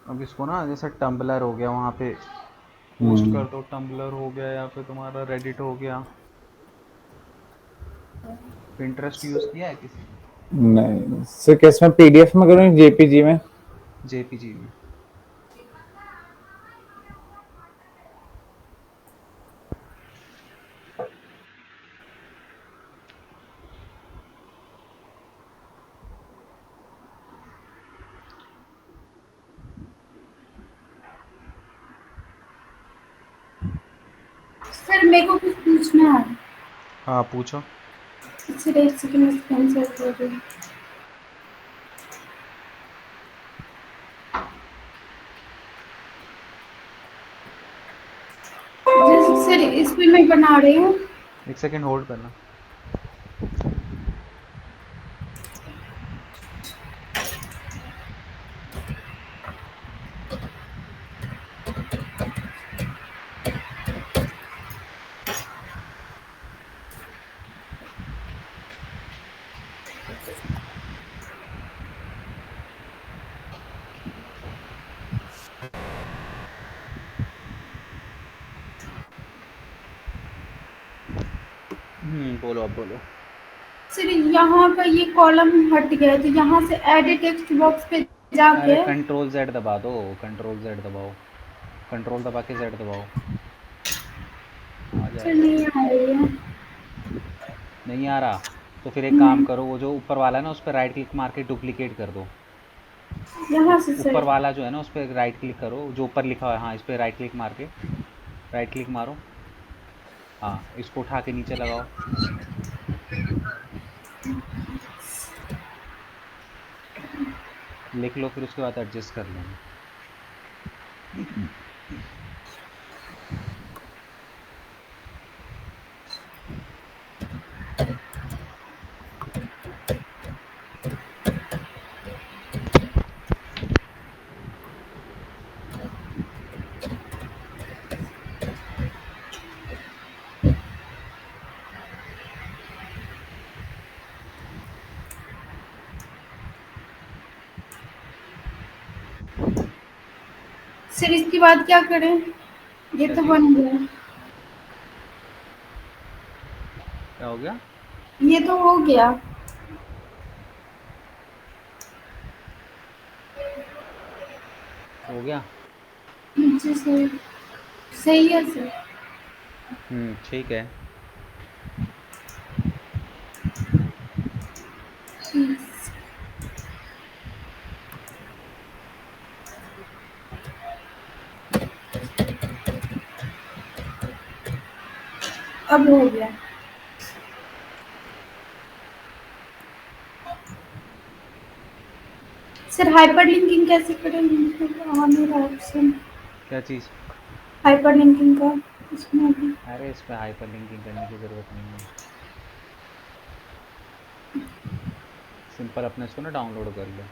अब इसको ना जैसे टम्बलर हो गया, वहाँ पे पोस्ट कर दो, टम्बलर हो गया या फिर तुम्हारा रेडिट हो गया। पिंटरेस्ट यूज़ किया है किसी ने? नहीं सर, कैसे मैं पीडीएफ में करूँ, जेपीजी में? जेपीजी में। सर मेरे को कुछ पूछना है। हाँ पूछो। सर एक सेकंड में स्क्रीन शेयर कर रही हूँ। सर इस पे मैं बना रही हूँ। एक सेकंड होल्ड करना। बोलो अब बोलो। सर यहाँ का ये कॉलम हट गया है, तो यहाँ से एडिट टेक्स्ट बॉक्स पे जाके अरे कंट्रोल Z दबा दो, कंट्रोल Z दबाओ, कंट्रोल दबा के Z दबाओ, आ सर जाएगा। नहीं आ रही है। नहीं आ रहा तो फिर एक काम करो, वो जो ऊपर वाला है ना उस पर राइट क्लिक मार के डुप्लीकेट कर दो। यहाँ से ऊपर सर। वाला जो है ना उस पर राइट क्लिक करो, जो ऊपर लिखा हुआ है, हाँ इस पर राइट क्लिक मार के राइट क्लिक मारो। हाँ इसको उठा के नीचे लगाओ। लिख लो, फिर उसके बाद एडजस्ट कर लेना। सर इसके बाद क्या करें? ये क्या तो चीज़? बन गया। क्या हो गया? ये तो हो गया। हो गया। जी सर। सही है सर। ठीक है। अब हो गया। सर हाइपरलिंकिंग कैसे करें? मतलब आ नहीं रहा ऑप्शन क्या चीज़? हाइपरलिंकिंग का इसमें भी। अरे इस पर हाइपर लिंकिंग करने की ज़रूरत नहीं है, सिंपल अपने इसको ना डाउनलोड कर लो।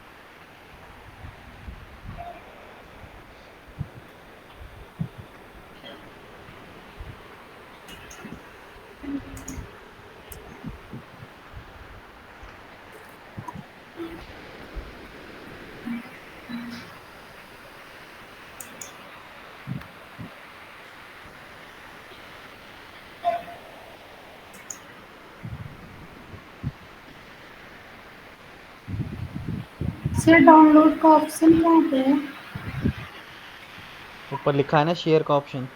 सर डाउनलोड का ऑप्शन कहाँ पे है? ऊपर लिखा है ना शेयर का ऑप्शन।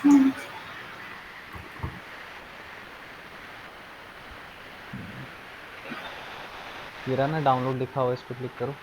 हाँ। ये रहा ना डाउनलोड लिखा हुआ, इस पर क्लिक करो।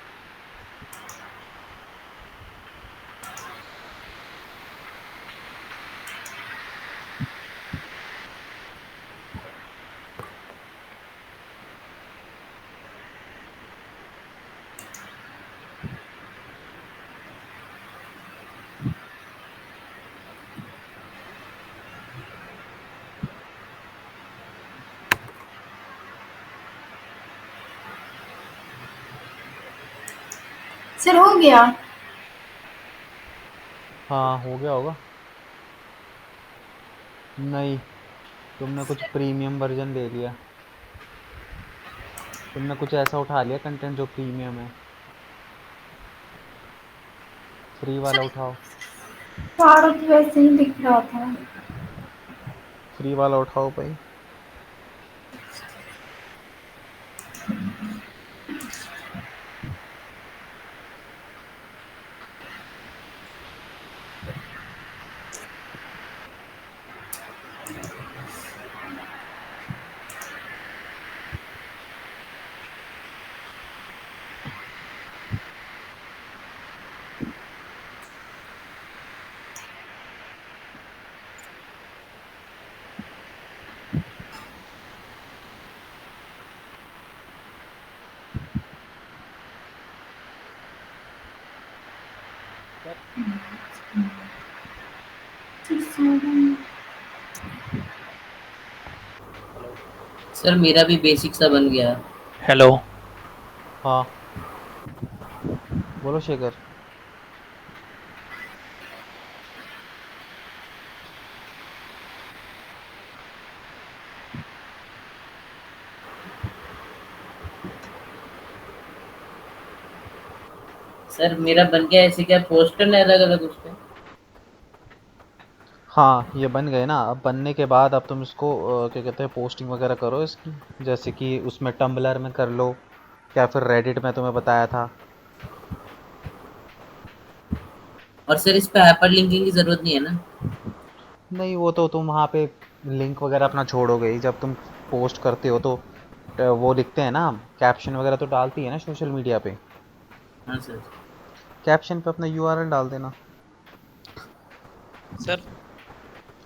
सर हो गया। हाँ हो गया होगा। नहीं, तुमने कुछ प्रीमियम वर्जन ले लिया, तुमने कुछ ऐसा उठा लिया कंटेंट जो प्रीमियम है। फ्री वाला उठाओ, सारा तो वैसे ही दिख रहा था। फ्री वाला उठाओ भाई। सर मेरा भी बेसिक सा बन गया। हेलो। हाँ बोलो शेखर। सर मेरा बन गया, ऐसे क्या पोस्टर है अलग अलग उस पे? हाँ ये बन गए ना। अब बनने के बाद अब तुम इसको क्या कहते हैं पोस्टिंग वगैरह करो इसकी, जैसे कि उसमें टम्बलर में कर लो या फिर रेडिट में तुम्हें बताया था। और सर इस पे हाइपर लिंकिंग की जरूरत नहीं है ना? नहीं वो तो तुम वहाँ पे लिंक वगैरह अपना छोड़ोगे ही जब तुम पोस्ट करते हो तो वो लिखते हैं ना, कैप्शन वगैरह तो डालती है ना सोशल मीडिया पे। हाँ सर। कैप्शन पे अपना यूआरएल डाल देना। सर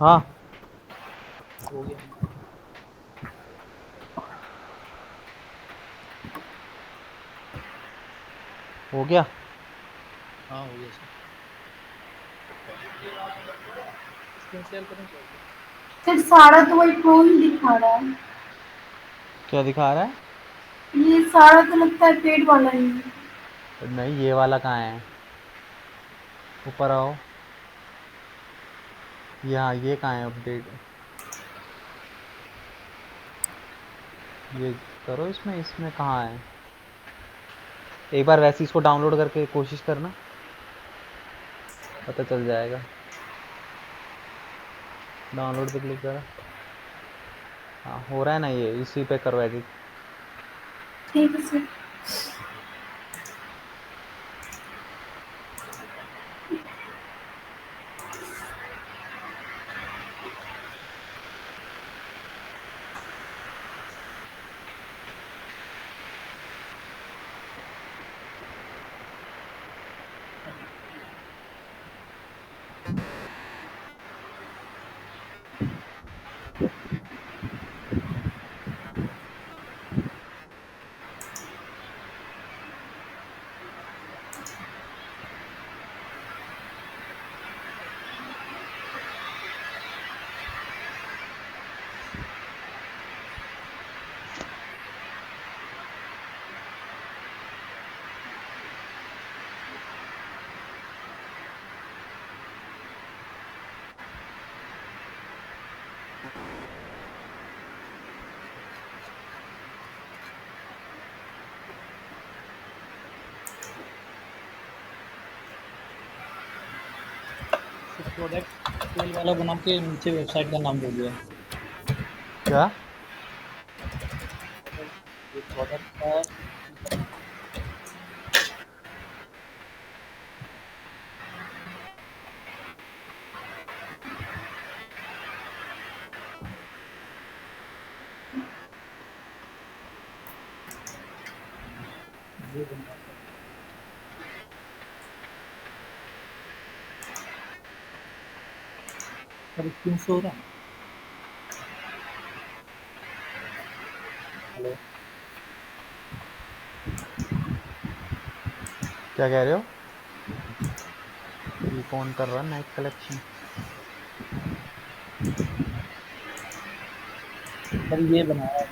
हाँ हो गया। हो गया। हाँ हो गया सर। स्क्रीन शेयर करूँ क्या? फिर सारा तो वही प्रो ही दिखा रहा है। क्या दिखा रहा है? ये सारा तो लगता है पेड वाला ही है। नहीं ये वाला कहाँ है, ऊपर आओ। यहाँ ये कहाँ है अपडेट, ये करो इसमें, इसमें कहाँ है? एक बार वैसे इसको डाउनलोड करके कोशिश करना, पता चल जाएगा। डाउनलोड पे क्लिक करो। हाँ हो रहा है ना, ये इसी पे करो एडिट। ठीक है सर। प्रोडक्ट सेल वाला बना के नीचे वेबसाइट का नाम बोल दिया। क्या? ये प्रोडक्ट का ये बना सर स्क्रीन शो हो रहा है। हेलो। क्या कह रहे हो? ये कौन कर रहा है नाइट कलेक्शन? सर ये बनाया है।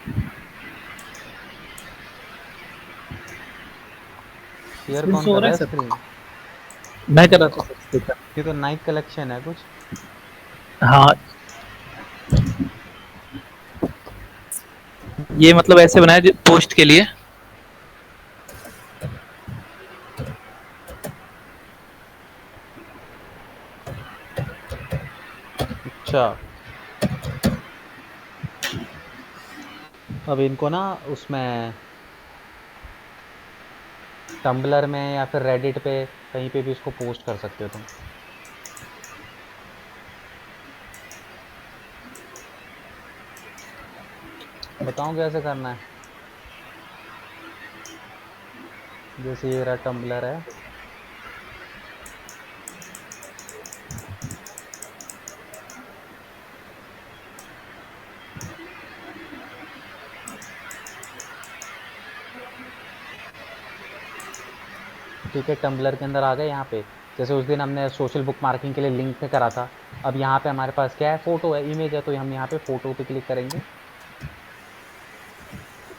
शेयर स्क्रीन कौन शो हो कर रहा रहा है है सर? स्क्रीन? मैं कर रहा था सर, देखा। ये तो नाइट कलेक्शन है कुछ। हाँ ये मतलब ऐसे बनाया पोस्ट के लिए। अच्छा अब इनको ना उसमें टम्बलर में या फिर रेडिट पे कहीं पे भी इसको पोस्ट कर सकते हो तुम। बताऊं कैसे करना है? जैसे ये रहा टम्बलर है, ठीक है टम्बलर के अंदर आ गए यहाँ पे। जैसे उस दिन हमने सोशल बुक मार्किंग के लिए लिंक पे करा था, अब यहाँ पे हमारे पास क्या है, फ़ोटो है, इमेज है, तो हम यहाँ पे फ़ोटो पे क्लिक करेंगे।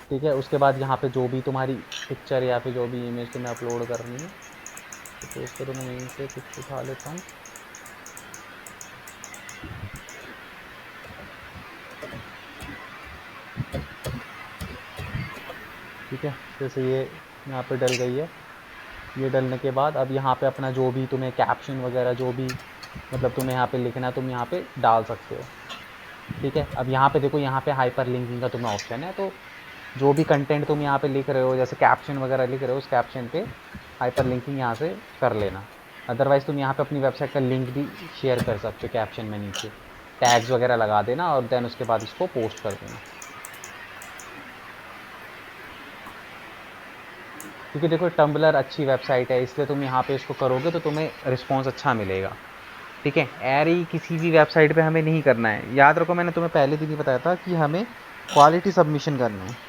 ठीक है। उसके बाद यहाँ पे जो भी तुम्हारी पिक्चर या फिर जो भी इमेज तुम्हें अपलोड करनी है, सपोज करो मैं यहीं से कुछ उठा लेता हूँ। ठीक है, जैसे ये यहाँ पे डल गई है। ये डलने के बाद अब यहाँ पे अपना जो भी तुम्हें कैप्शन वगैरह जो भी मतलब तुम्हें यहाँ पे लिखना है तुम यहाँ पे डाल सकते हो। ठीक है, अब यहाँ पे देखो, यहाँ पे हाइपर लिंकिंग का तुम्हें ऑप्शन है, तो जो भी कंटेंट तुम यहाँ पे लिख रहे हो, जैसे कैप्शन वगैरह लिख रहे हो, उस कैप्शन पे हाइपर लिंकिंग यहाँ से कर लेना। अदरवाइज़ तुम यहाँ पे अपनी वेबसाइट का लिंक भी शेयर कर सकते हो कैप्शन में नीचे, टैग्स वगैरह लगा देना और देन उसके बाद इसको पोस्ट कर देना। क्योंकि देखो टम्बलर अच्छी वेबसाइट है, इसलिए तुम यहाँ पे इसको करोगे तो तुम्हें रिस्पॉन्स अच्छा मिलेगा। ठीक है, एर ही किसी भी वेबसाइट पे हमें नहीं करना है। याद रखो, मैंने तुम्हें पहले दिन ही बताया था कि हमें क्वालिटी सबमिशन करना है।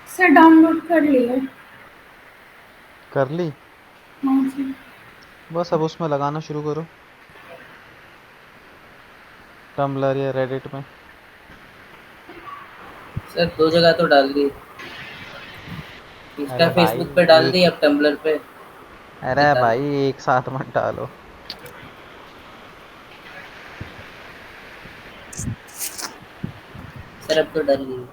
सर डाउनलोड कर लिया। कर ली? हाँ सर। बस अब उसमें लगाना शुरू करो, टम्बलर या रेडिट में। सर 2 जगह तो डाल दी, इंस्टा अरे भाई फेसबुक पे डाल दी, एक अब टम्बलर पे अरे डाल भाई एक साथ मत डालो। सर अब तो डाल दी।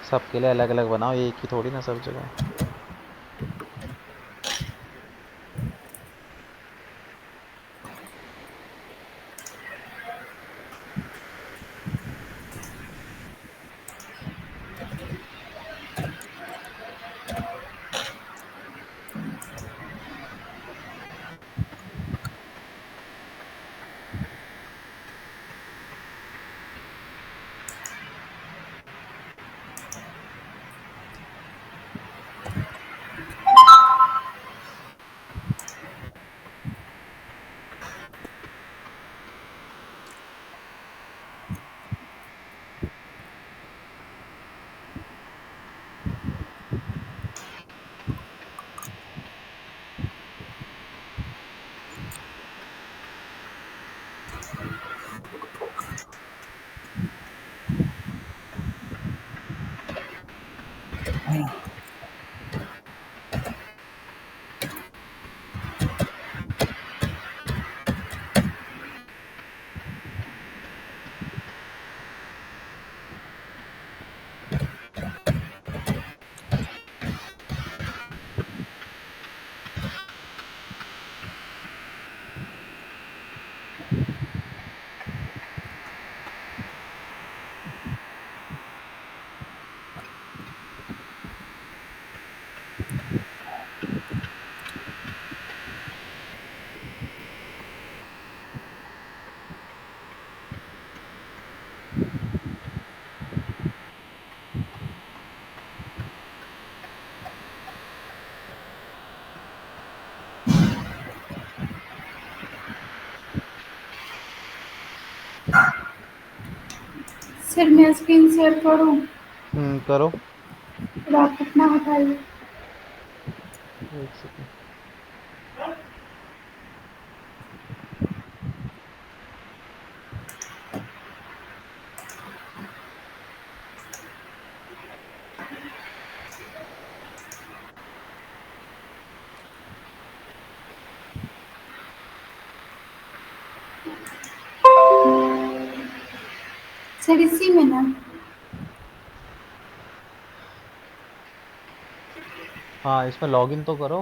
सबके लिए अलग अलग बनाओ, एक ही थोड़ी ना सब जगह। सर मैं स्क्रीन शेयर करूँ? करो। फिर आप अपना हटाइए। एक सेकंड। सर इसी में ना? हाँ, इसमें लॉगिन तो करो।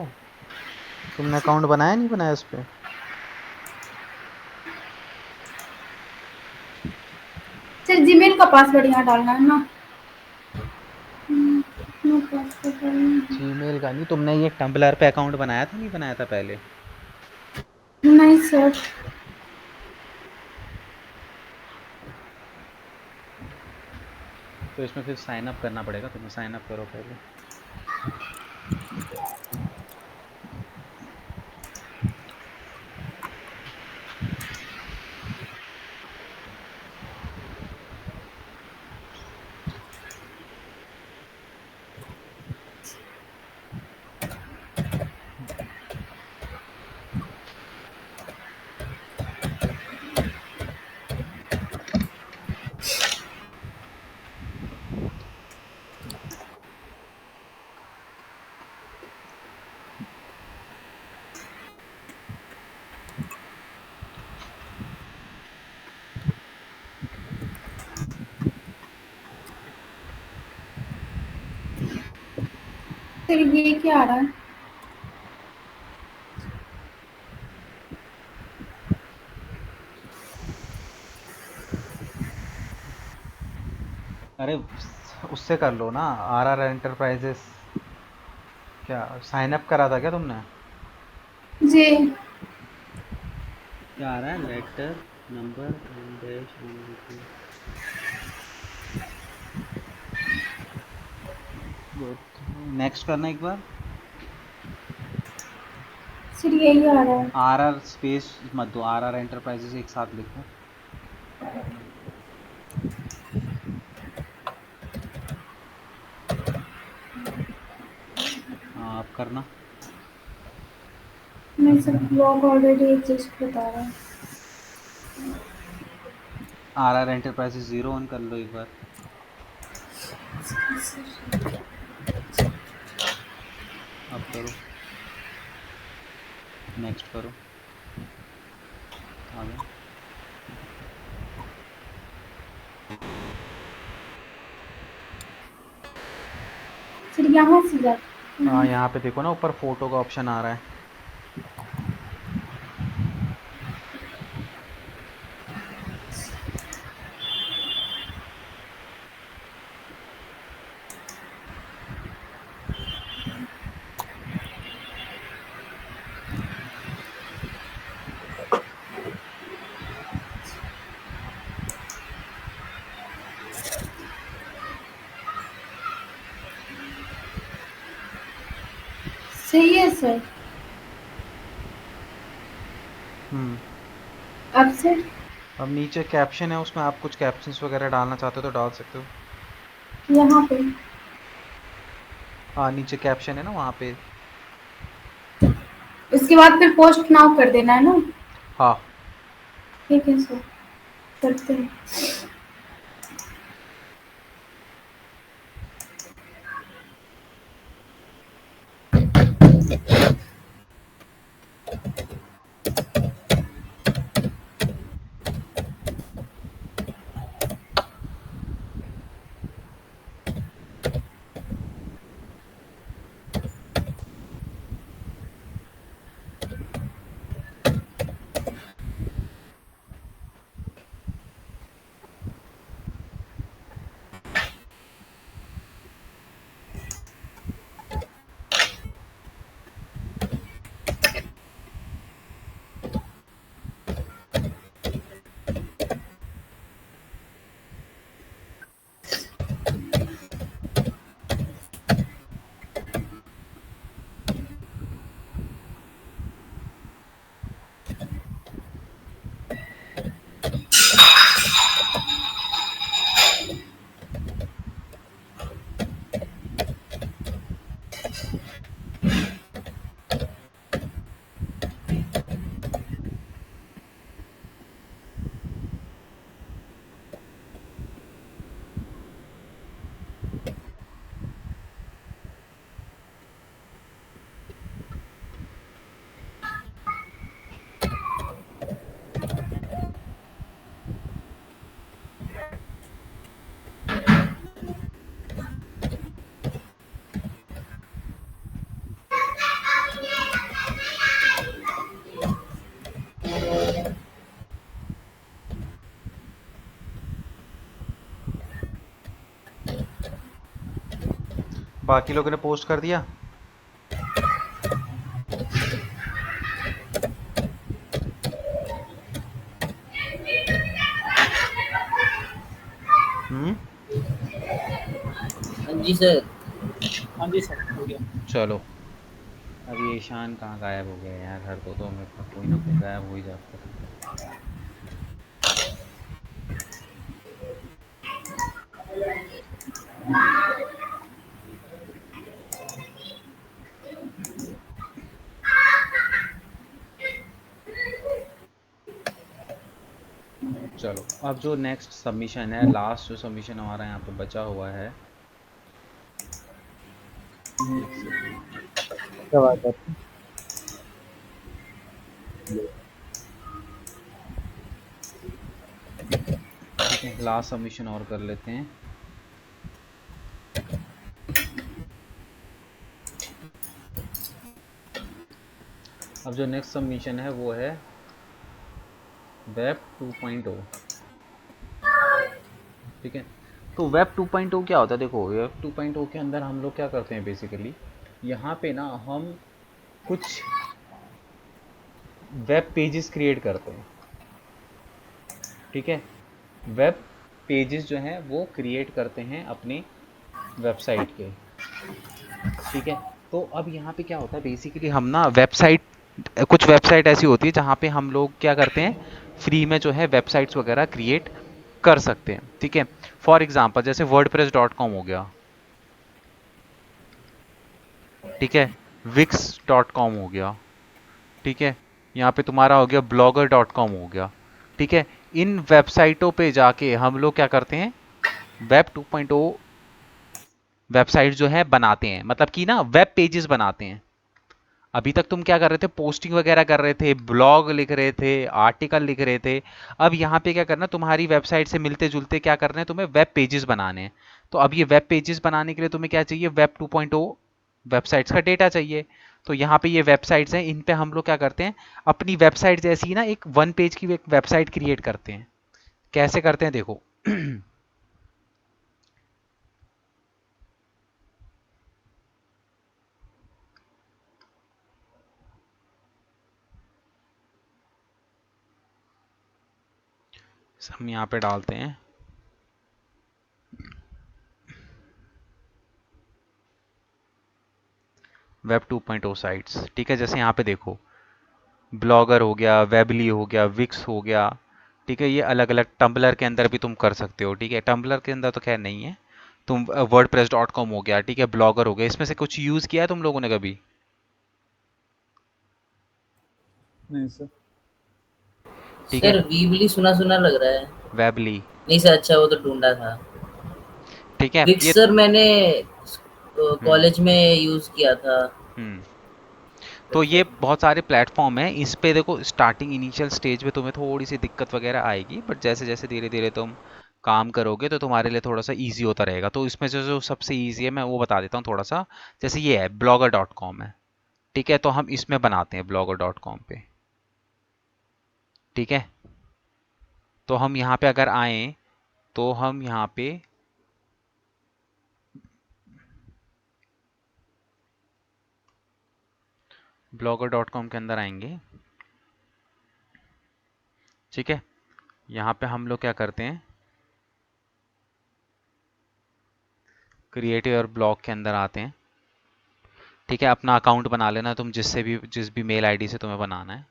तुमने अकाउंट बनाया नहीं बनाया इस पे? सर जीमेल का पासवर्ड यहाँ डालना है ना? नो पासवर्ड डालना है। जीमेल का नहीं, तुमने ये टम्बलर पे अकाउंट बनाया था नहीं बनाया था पहले? नहीं सर। तो इसमें फिर साइन अप करना पड़ेगा तुम्हें। साइन अप करो पहले। सर ये क्या आ रहा है? अरे उससे कर लो ना, RR एंटरप्राइजेस। क्या साइन अप करा था क्या तुमने? जी। क्या आ रहा है? Letter number and dash next करना एक बार। सर यही आ रहा है। RR स्पेस मत दो, RR एंटरप्राइजेस एक साथ लिखो। हाँ, अब करना। नहीं सर ब्लॉग ऑलरेडी एग्जिस्ट बता रहा है। RR एंटरप्राइजेस 0 ऑन कर लो एक बार। अब करो, नेक्स्ट करो। आ गया। सर यहाँ से जा। हाँ, यहाँ पे देखो ना, ऊपर फोटो का ऑप्शन आ रहा है। सही है सर। अब सर अब नीचे कैप्शन है, उसमें आप कुछ कैप्शंस वगैरह डालना चाहते हो तो डाल सकते हो। यहाँ पे हाँ, नीचे कैप्शन है ना, वहाँ पे। उसके बाद फिर पोस्ट नाउ कर देना है ना? हाँ। ठीक है सर, करते हैं। बाकी लोगों ने पोस्ट कर दिया? हाँ जी सर। हाँ जी सर, हो गया। चलो। अब ये ईशान कहाँ गायब हो गया यार, हर 2 2 मिनट में कोई ना कोई गायब हो ही जाता है। चलो, अब जो नेक्स्ट सबमिशन है, लास्ट जो सबमिशन हमारा यहाँ पे बचा हुआ है, एक सेकेंड। क्या बात है? ठीक है, लास्ट सबमिशन और कर लेते हैं। अब जो नेक्स्ट सबमिशन है वो है वेब 2.0। ठीक है, तो वेब 2.0 क्या होता है? देखो, वेब 2.0 के अंदर हम लोग क्या करते हैं बेसिकली, यहाँ पे ना हम कुछ वेब पेजेस क्रिएट करते हैं। ठीक है, वेब पेजेस जो हैं वो क्रिएट करते हैं अपने वेबसाइट के। ठीक है, तो अब यहाँ पे क्या होता है बेसिकली, हम ना वेबसाइट, कुछ वेबसाइट ऐसी होती है जहाँ पे हम लोग क्या करते हैं, फ्री में जो है वेबसाइट्स वगैरह क्रिएट कर सकते हैं। ठीक है, फॉर एग्जांपल जैसे wordpress.com हो गया। ठीक है, wix.com हो गया। ठीक है, यहाँ पे तुम्हारा हो गया blogger.com हो गया। ठीक है, इन वेबसाइटों पे जाके हम लोग क्या करते हैं, वेब 2.0 वेबसाइट जो है बनाते हैं, मतलब कि ना वेब पेजेस बनाते हैं। अभी तक तुम क्या कर रहे थे, पोस्टिंग वगैरह कर रहे थे, ब्लॉग लिख रहे थे, आर्टिकल लिख रहे थे। अब यहाँ पे क्या करना, तुम्हारी वेबसाइट से मिलते जुलते क्या करना है, तुम्हें वेब पेजेस बनाने हैं। तो अब ये वेब पेजेस बनाने के लिए तुम्हें क्या चाहिए, वेब 2.0 वेबसाइट्स का डेटा चाहिए। तो यहाँ पे ये वेबसाइट्स हैं, इन पे हम लोग क्या करते हैं, अपनी वेबसाइट जैसी ना एक 1 पेज की एक वेबसाइट क्रिएट करते हैं। कैसे करते हैं देखो। हम यहाँ पे डालते हैं वेब 2.0 साइट्स। ठीक है, जैसे यहाँ पे देखो, ब्लॉगर हो गया, वेबली हो गया, विक्स हो गया। ठीक है, ये अलग अलग, टम्बलर के अंदर भी तुम कर सकते हो। ठीक है, टम्बलर के अंदर तो खैर नहीं है। तुम wordpress.com हो गया, ठीक है, ब्लॉगर हो गया, इसमें से कुछ यूज़ किया है तुम लोगों ने कभी? नहीं सर। ठीक है, सर वीबली सुना सुना लग रहा है। वेबली। नहीं सर, अच्छा वो तो ढूंढा था। ठीक है विक्स ये। सर मैंने हम्म। कॉलेज में यूज किया था। हम्म। तो ये वेबसाइट। बहुत सारे प्लेटफॉर्म हैं, इस पे देखो स्टार्टिंग इनिशियल स्टेज पे तुम्हें थोड़ी सी दिक्कत वगैरह आएगी, बट जैसे जैसे धीरे धीरे तुम काम करोगे तो तुम्हारे लिए थोड़ा सा इजी होता रहेगा। तो इसमें से जो सबसे इजी है मैं वो बता देता हूँ थोड़ा सा। जैसे ये है blogger.com है। ठीक है, तो हम इसमें बनाते हैं blogger.com पे। ठीक है, तो हम यहाँ पे अगर आए तो हम यहाँ पे blogger.com के अंदर आएंगे। ठीक है, यहाँ पे हम लोग क्या करते हैं, क्रिएट योर ब्लॉग के अंदर आते हैं। ठीक है, अपना अकाउंट बना लेना तुम, जिससे भी, जिस भी मेल आईडी से तुम्हें बनाना है।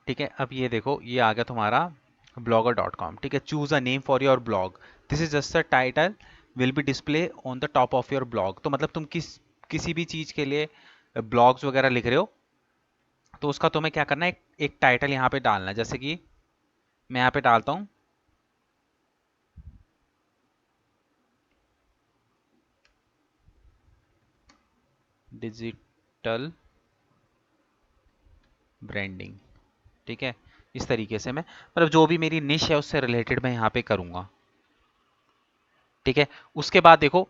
ठीक है, अब ये देखो, ये आ गया तुम्हारा blogger.com। ठीक है, choose a name for your blog, this is just a title will be display on the top of your blog. तो मतलब तुम किसी भी चीज के लिए ब्लॉग्स वगैरह लिख रहे हो, तो उसका तुम्हें क्या करना है, एक टाइटल यहाँ पे डालना है। जैसे कि मैं यहाँ पे डालता हूँ डिजिटल ब्रांडिंग। ठीक है, इस तरीके से मैं मतलब जो भी मेरी निश है उससे रिलेटेड मैं यहाँ पे करूँगा। ठीक है, उसके बाद देखो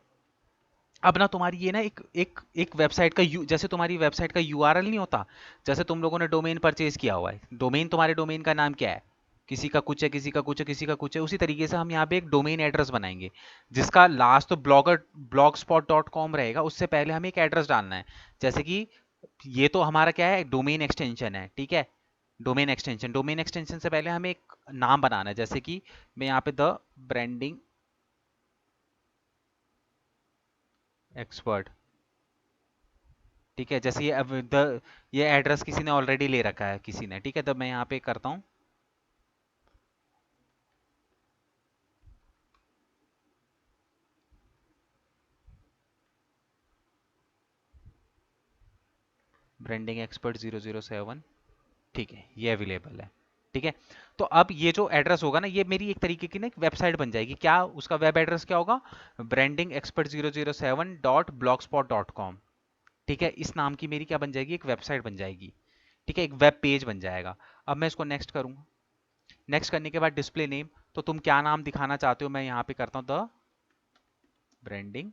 अब ना तुम्हारी ये ना एक एक एक वेबसाइट का जैसे तुम्हारी वेबसाइट का यूआरएल नहीं होता, जैसे तुम लोगों ने डोमेन परचेज किया हुआ है, डोमेन तुम्हारे डोमेन का नाम क्या है, किसी का कुछ है, किसी का कुछ है, किसी का कुछ है, उसी तरीके से हम यहाँ पे एक डोमेन एड्रेस बनाएंगे जिसका लास्ट तो blogspot.com रहेगा। उससे पहले हमें एक एड्रेस डालना है, जैसे कि ये तो हमारा क्या है, डोमेन एक्सटेंशन है। ठीक है, डोमेन एक्सटेंशन से पहले हमें एक नाम बनाना है, जैसे कि मैं यहाँ पे द ब्रांडिंग एक्सपर्ट। ठीक है, जैसे ये अब ये एड्रेस किसी ने ऑलरेडी ले रखा है किसी ने। ठीक है, तब मैं यहाँ पे करता हूँ ब्रांडिंग एक्सपर्ट 007। ठीक है, ये अवेलेबल है। ठीक है, तो अब ये जो एड्रेस होगा ना, ये मेरी एक तरीके की ना एक वेबसाइट बन जाएगी। क्या उसका वेब एड्रेस क्या होगा, ब्रांडिंग एक्सपर्ट 007.blogspot.com। ठीक है, इस नाम की मेरी क्या बन जाएगी, एक वेबसाइट बन जाएगी। ठीक है, एक वेब पेज बन जाएगा। अब मैं इसको नेक्स्ट करूंगा। नेक्स्ट करने के बाद डिस्प्ले नेम, तो तुम क्या नाम दिखाना चाहते हो, मैं यहाँ पे करता हूँ द ब्रांडिंग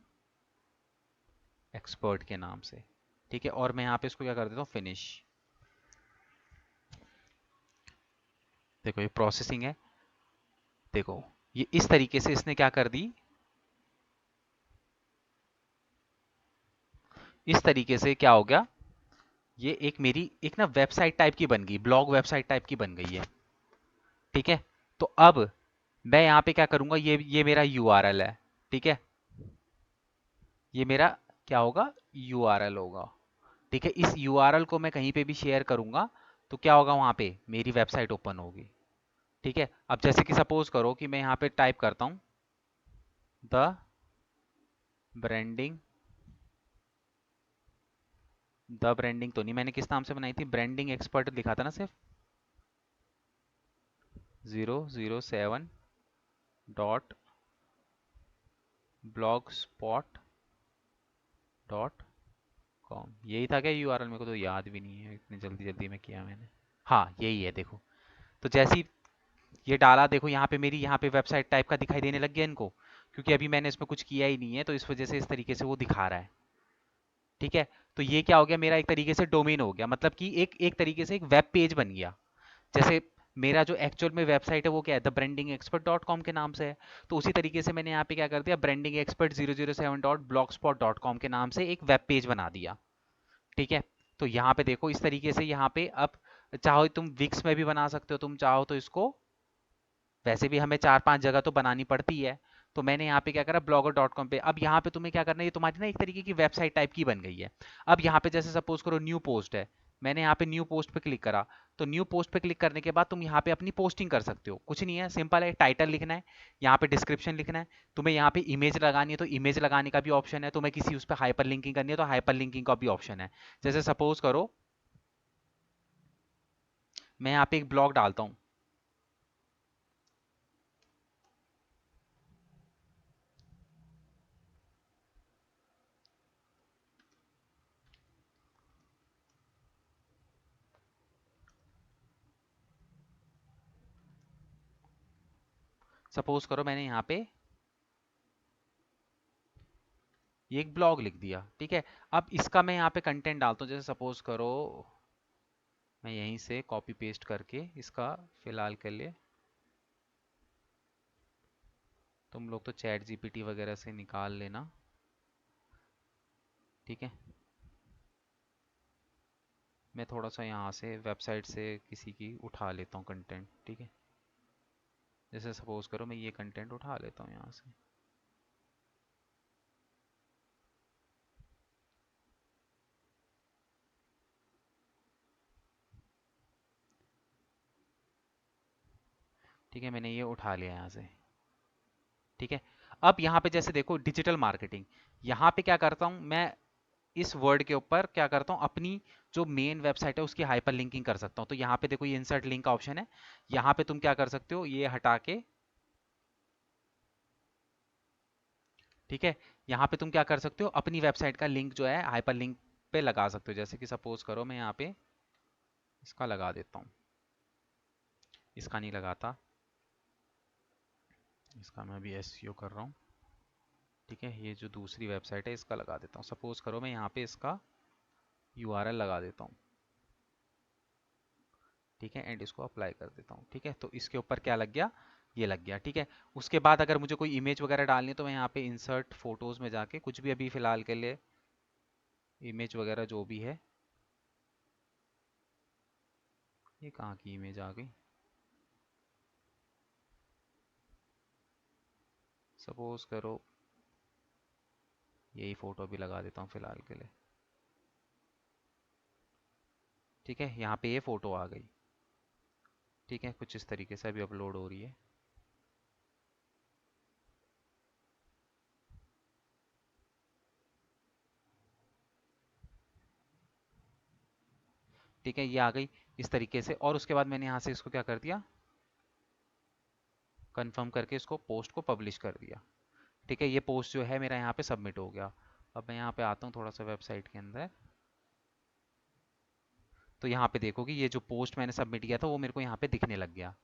एक्सपर्ट के नाम से। ठीक है, और मैं यहाँ पे इसको क्या कर देता हूँ, फिनिश। देखो ये प्रोसेसिंग है, देखो ये इस तरीके से इसने क्या कर दी, इस तरीके से क्या हो गया, ये एक मेरी एक ना वेबसाइट टाइप की बन गई, ब्लॉग वेबसाइट टाइप की बन गई है। ठीक है, तो अब मैं यहाँ पे क्या करूंगा, ये मेरा यूआरएल है। ठीक है, ये मेरा क्या होगा, यूआरएल होगा। ठीक है, इस यूआरएल को मैं कहीं पे भी शेयर करूंगा तो क्या होगा, वहां पे मेरी वेबसाइट ओपन होगी। ठीक है, अब जैसे कि सपोज करो कि मैं यहाँ पे टाइप करता हूँ द ब्रांडिंग, द ब्रांडिंग तो नहीं, मैंने किस नाम से बनाई थी, ब्रांडिंग एक्सपर्ट लिखा था ना सिर्फ, 007.blogspot.com, यही था क्या यूआरएल, मेरे को तो याद भी नहीं है, इतनी जल्दी जल्दी में किया मैंने। हाँ यही है, देखो तो जैसे ही ये डाला, देखो यहाँ पे मेरी यहाँ पे वेबसाइट टाइप का दिखाई देने लग गया इनको, क्योंकि अभी मैंने इसमें कुछ किया ही नहीं है, तो इस वजह से इस तरीके से वो दिखा रहा है। ठीक है, तो ये क्या हो गया, मेरा एक तरीके से डोमेन हो गया, मतलब कि एक एक तरीके से एक वेब पेज बन गया। जैसे मेरा जो एक्चुअल में वेबसाइट है वो क्या है, the branding expert dot com के नाम से है, तो उसी तरीके से मैंने यहाँ पे क्या कर दिया, ब्रांडिंग एक्सपर्ट 007.blogspot.com के नाम से एक वेब पेज बना दिया। ठीक है, तो यहाँ पे देखो इस तरीके से, यहाँ पे अब चाहो तुम विक्स में भी बना सकते हो, तुम चाहो तो इसको, वैसे भी हमें 4-5 जगह तो बनानी पड़ती है, तो मैंने यहाँ पे क्या करा, blogger.com पे। अब यहाँ पे तुम्हें क्या करना है, ये तुम्हारी ना एक तरीके की वेबसाइट टाइप की बन गई है। अब यहाँ पे जैसे सपोज करो न्यू पोस्ट है, मैंने यहाँ पे न्यू पोस्ट पे क्लिक करा, तो न्यू पोस्ट पे क्लिक करने के बाद तुम यहाँ पे अपनी पोस्टिंग कर सकते हो। कुछ नहीं है, सिंपल है, टाइटल लिखना है, यहाँ पे डिस्क्रिप्शन लिखना है, तुम्हें यहाँ पे इमेज लगानी है तो इमेज लगाने का भी ऑप्शन है, तुम्हें किसी उस पर हाइपर लिंकिंग करनी है तो हाइपर लिंकिंग का भी ऑप्शन है। जैसे सपोज करो मैं यहाँ पे एक ब्लॉग डालता हूँ, सपोज करो मैंने यहाँ पे ये एक ब्लॉग लिख दिया। ठीक है, अब इसका मैं यहाँ पे कंटेंट डालता हूँ, जैसे सपोज करो मैं यहीं से कॉपी पेस्ट करके इसका, फिलहाल के लिए तुम लोग तो चैट जीपीटी वगैरह से निकाल लेना। ठीक है, मैं थोड़ा सा यहाँ से वेबसाइट से किसी की उठा लेता हूँ कंटेंट। ठीक है, जैसे सपोज करो मैं ये कंटेंट उठा लेता हूँ यहाँ से। ठीक है, मैंने ये उठा लिया यहाँ से। ठीक है, अब यहाँ पे जैसे देखो डिजिटल मार्केटिंग, यहाँ पे क्या करता हूँ मैं, इस वर्ड के ऊपर क्या करता हूँ, अपनी जो मेन वेबसाइट है उसकी हाइपर लिंकिंग कर सकता हूँ। तो यहाँ पे देखो ये इंसर्ट लिंक का ऑप्शन है, यहाँ पे तुम क्या कर सकते हो, ये हटा के, ठीक है, यहाँ पे तुम क्या कर सकते हो, अपनी वेबसाइट का लिंक जो है हाइपर लिंक पे लगा सकते हो। जैसे कि सपोज करो मैं यहाँ पे इसका लगा देता हूँ, इसका नहीं लगाता, इसका मैं भी एसईओ कर रहा हूँ। ठीक है, ये जो दूसरी वेबसाइट है इसका लगा देता हूँ। सपोज करो मैं यहाँ पे इसका यूआरएल लगा देता हूँ। ठीक है, एंड इसको अप्लाई कर देता हूँ। ठीक है, तो इसके ऊपर क्या लग गया, ये लग गया। ठीक है, उसके बाद अगर मुझे कोई इमेज वगैरह डालनी है तो मैं यहाँ पे इंसर्ट फोटोज में जाके कुछ भी अभी फिलहाल के लिए इमेज वगैरह जो भी है, ये कहाँ की इमेज आ गई, सपोज करो यही फोटो भी लगा देता हूँ फिलहाल के लिए। ठीक है, यहाँ पे ये फोटो आ गई। ठीक है, कुछ इस तरीके से अभी अपलोड हो रही है। ठीक है, ये आ गई इस तरीके से। और उसके बाद मैंने यहाँ से इसको क्या कर दिया, कंफर्म करके इसको पोस्ट को पब्लिश कर दिया। ठीक है, ये पोस्ट जो है मेरा यहाँ पे सबमिट हो गया। अब मैं यहाँ पे आता हूँ थोड़ा सा वेबसाइट के अंदर, तो यहाँ पे देखो कि ये जो पोस्ट मैंने सबमिट किया था वो मेरे को यहाँ पे दिखने लग गया।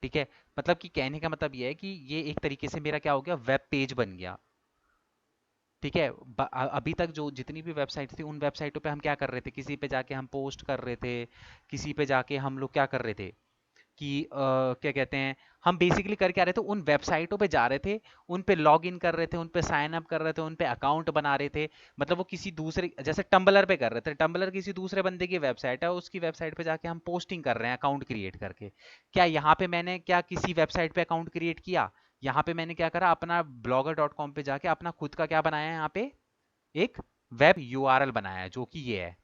ठीक है, मतलब कि कहने का मतलब ये है कि ये एक तरीके से मेरा क्या हो गया, वेब पेज बन गया। ठीक है, अभी तक जो जितनी भी वेबसाइट थी उन वेबसाइटों पे हम क्या कर रहे थे, किसी पे जाके हम पोस्ट कर रहे थे, किसी पे जाके हम लोग क्या कर रहे थे कि क्या कहते हैं, हम बेसिकली कर क्या रहे थे, उन वेबसाइटों पे जा रहे थे, उन पे लॉग इन कर रहे थे, उन पे साइन अप कर रहे थे, उन पे अकाउंट बना रहे थे। मतलब वो किसी दूसरे, जैसे टम्बलर पे कर रहे थे, टम्बलर किसी दूसरे बंदे की वेबसाइट है, उसकी वेबसाइट पे जाके हम पोस्टिंग कर रहे हैं अकाउंट क्रिएट करके। क्या यहाँ पे मैंने क्या किसी वेबसाइट पे अकाउंट क्रिएट किया, यहाँ पे मैंने क्या करा, अपना blogger.com पे जाके अपना खुद का क्या बनाया है, यहाँ पे एक वेब यूआरएल बनाया है, जो कि ये है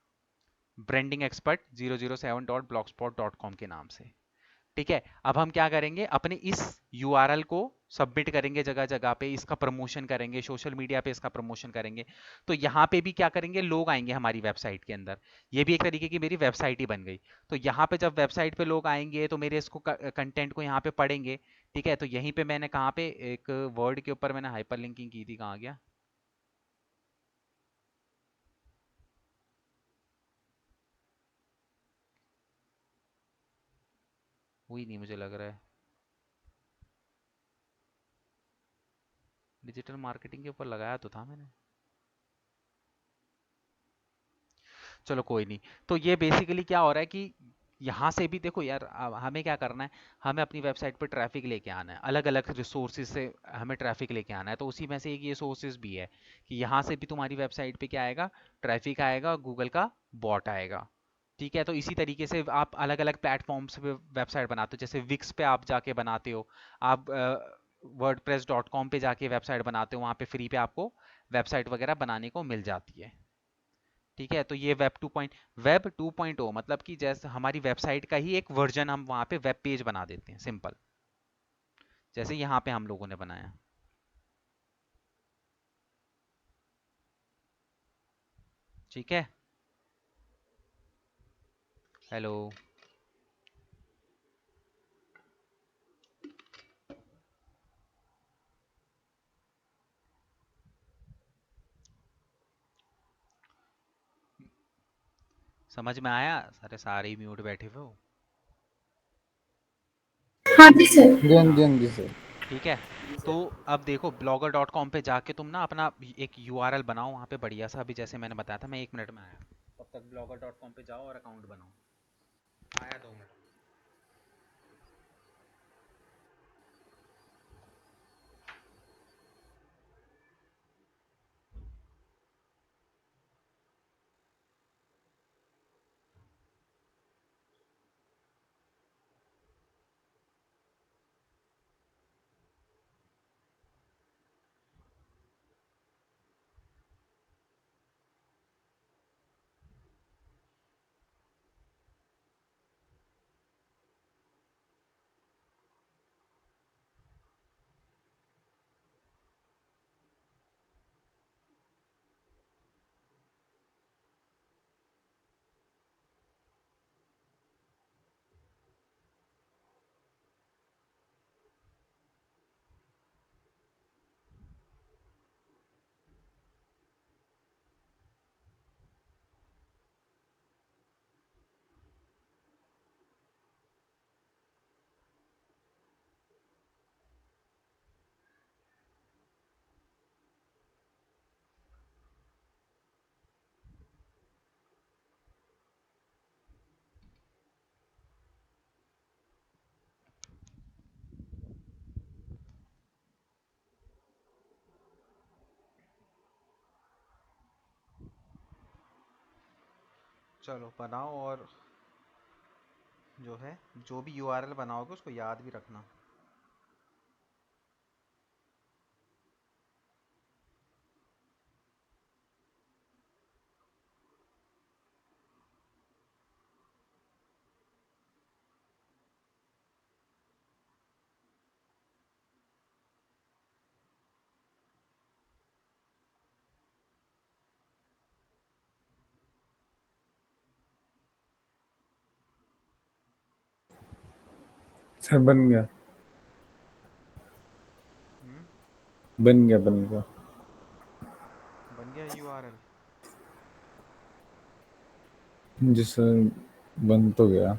ब्रांडिंग एक्सपर्ट 007.blogspot.com के नाम से। ठीक है, अब हम क्या करेंगे, अपने इस यूआरएल को सबमिट करेंगे जगह जगह पे, इसका प्रमोशन करेंगे, सोशल मीडिया पे इसका प्रमोशन करेंगे। तो यहाँ पे भी क्या करेंगे, लोग आएंगे हमारी वेबसाइट के अंदर, ये भी एक तरीके की मेरी वेबसाइट ही बन गई। तो यहाँ पे जब वेबसाइट पे लोग आएंगे तो मेरे इसको कंटेंट को यहाँ पे पढ़ेंगे। ठीक है, तो यहीं पे मैंने कहाँ पे एक वर्ड के ऊपर मैंने हाइपर लिंकिंग की थी, कहाँ गया, वही नहीं मुझे लग रहा है, डिजिटल मार्केटिंग के ऊपर लगाया तो था मैंने, चलो कोई नहीं। तो ये बेसिकली क्या हो रहा है कि यहाँ से भी देखो यार, अब हमें क्या करना है, हमें अपनी वेबसाइट पे ट्रैफिक लेके आना है, अलग अलग रिसोर्सेज से हमें ट्रैफिक लेके आना है। तो उसी में से एक ये सोर्सेज भी है कि यहाँ से भी तुम्हारी वेबसाइट पे क्या आएगा, ट्रैफिक आएगा, गूगल का बॉट आएगा। ठीक है, तो इसी तरीके से आप अलग अलग प्लेटफॉर्म्स पे वेबसाइट बनाते हो, जैसे विक्स पे आप जाके बनाते हो, आप wordpress.com पे जाके वेबसाइट बनाते हो, वहाँ पे फ्री पे आपको वेबसाइट वगैरह बनाने को मिल जाती है। ठीक है, तो ये वेब 2.0 मतलब कि जैसे हमारी वेबसाइट का ही एक वर्जन हम वहाँ पे वेब पेज बना देते हैं, सिंपल, जैसे यहाँ पे हम लोगों ने बनाया। ठीक है, हेलो, समझ में आया, सारे सारे ही म्यूट बैठे हुए हो। हाँ जी सर। जी हाँ जी हाँ, हाँ जी सर। ठीक है, तो अब देखो blogger.com पे जाके तुम ना अपना एक यूआरएल बनाओ वहाँ पे बढ़िया सा, अभी जैसे मैंने बताया था, मैं 1 मिनट में आया, तब तक blogger.com पे जाओ और अकाउंट बनाओ, आया 2 मिनट। चलो बनाओ, और जो है जो भी यूआरएल बनाओगे उसको याद भी रखना। सर बन गया, हम्म, बन गया, बन गया। बन गया यूआरएल। जी सर, बन तो गया।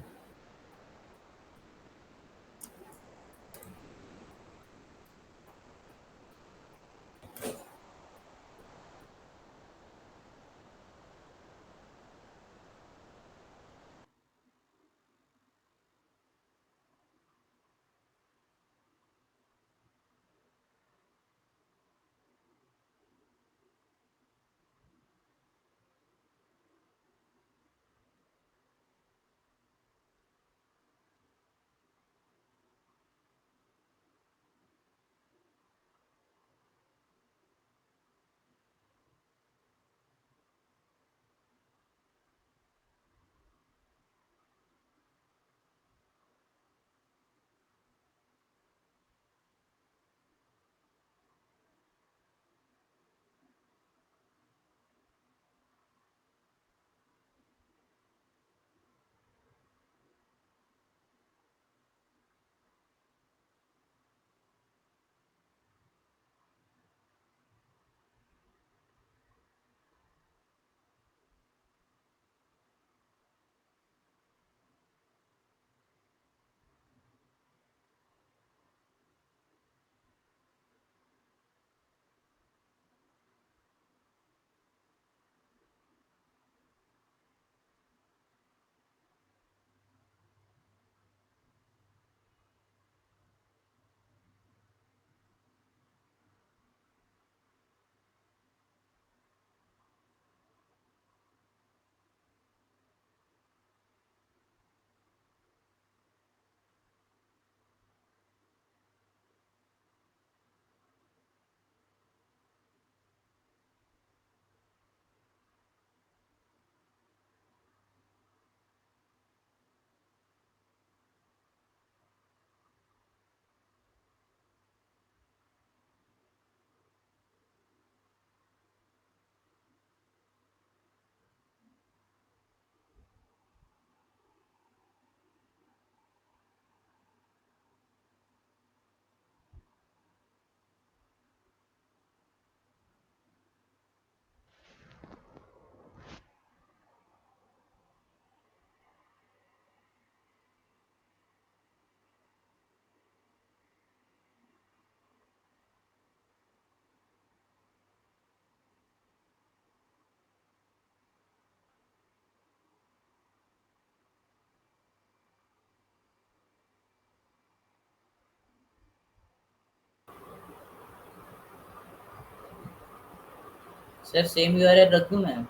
सर सेम यूआरएल रख दूं मैं?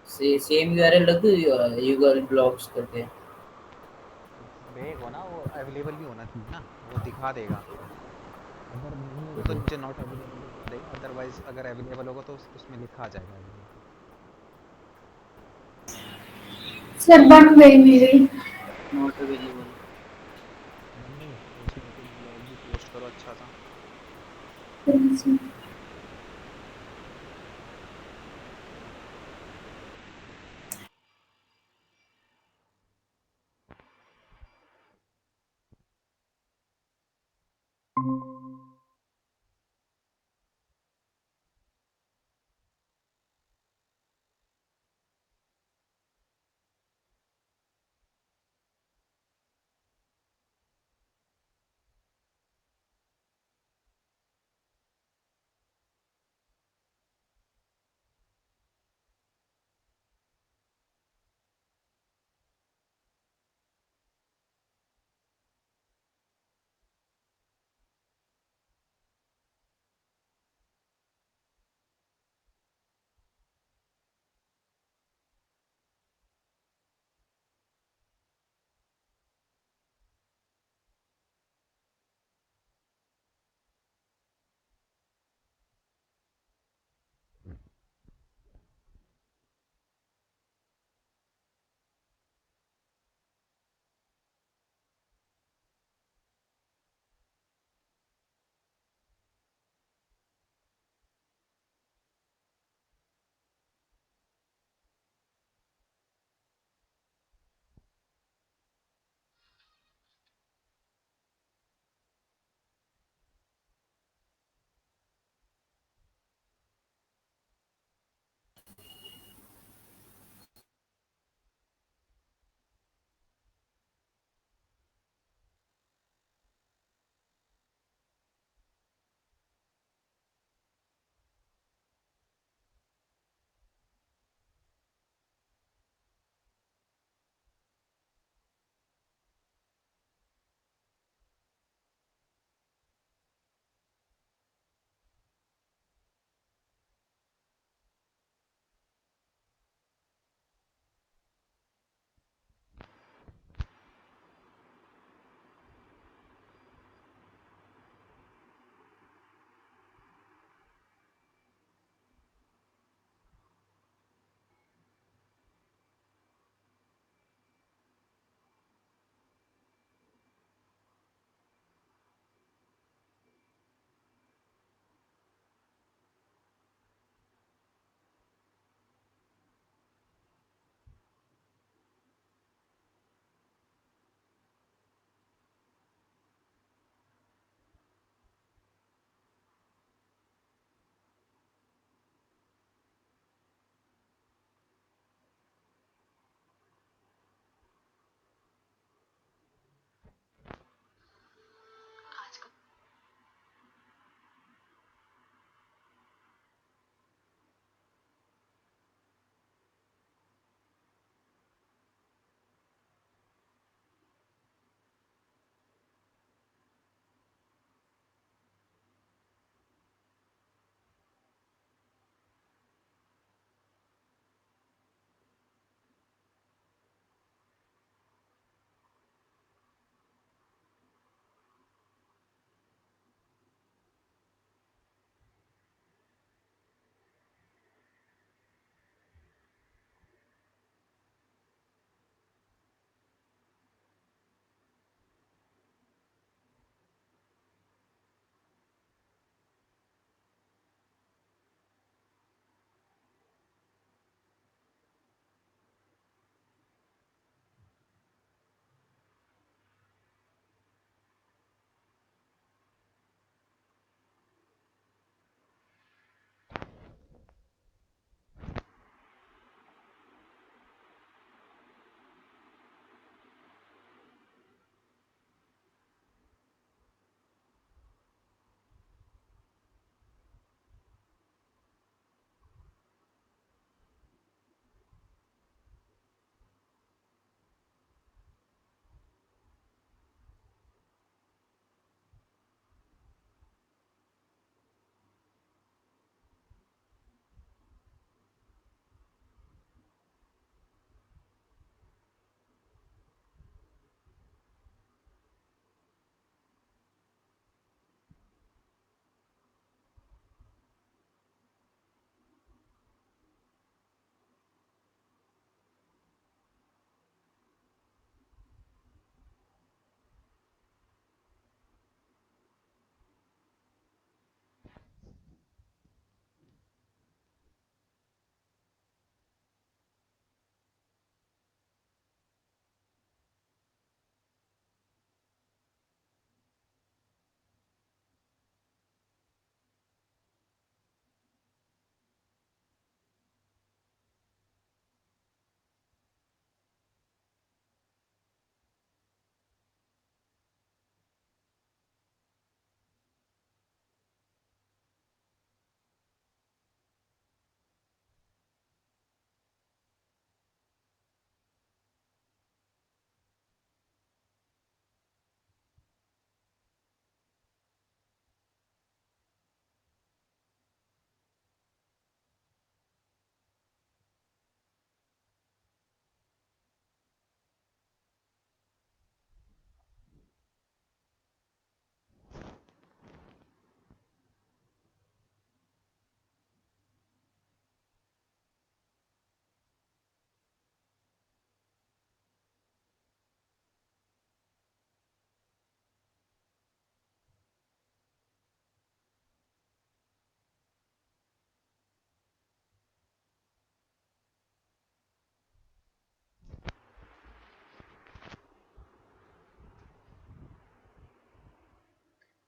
सेम यूआरएल रख दूं गूगल ब्लॉग्स करके? देखो ना, वो अवेलेबल भी होना चाहिए ना, वो दिखा देगा। अगर नहीं होगा तो नीचे नॉट अवेलेबल दिखा देगा, अदरवाइज अगर अवेलेबल होगा तो उसमें लिखा आ जाएगा अवेलेबल। सर बन गई मेरी। Not available. बन गई तो उसमें एक ब्लॉग भी पोस्ट करो अच्छा सा।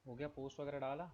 हो गया, पोस्ट वगैरह डाला?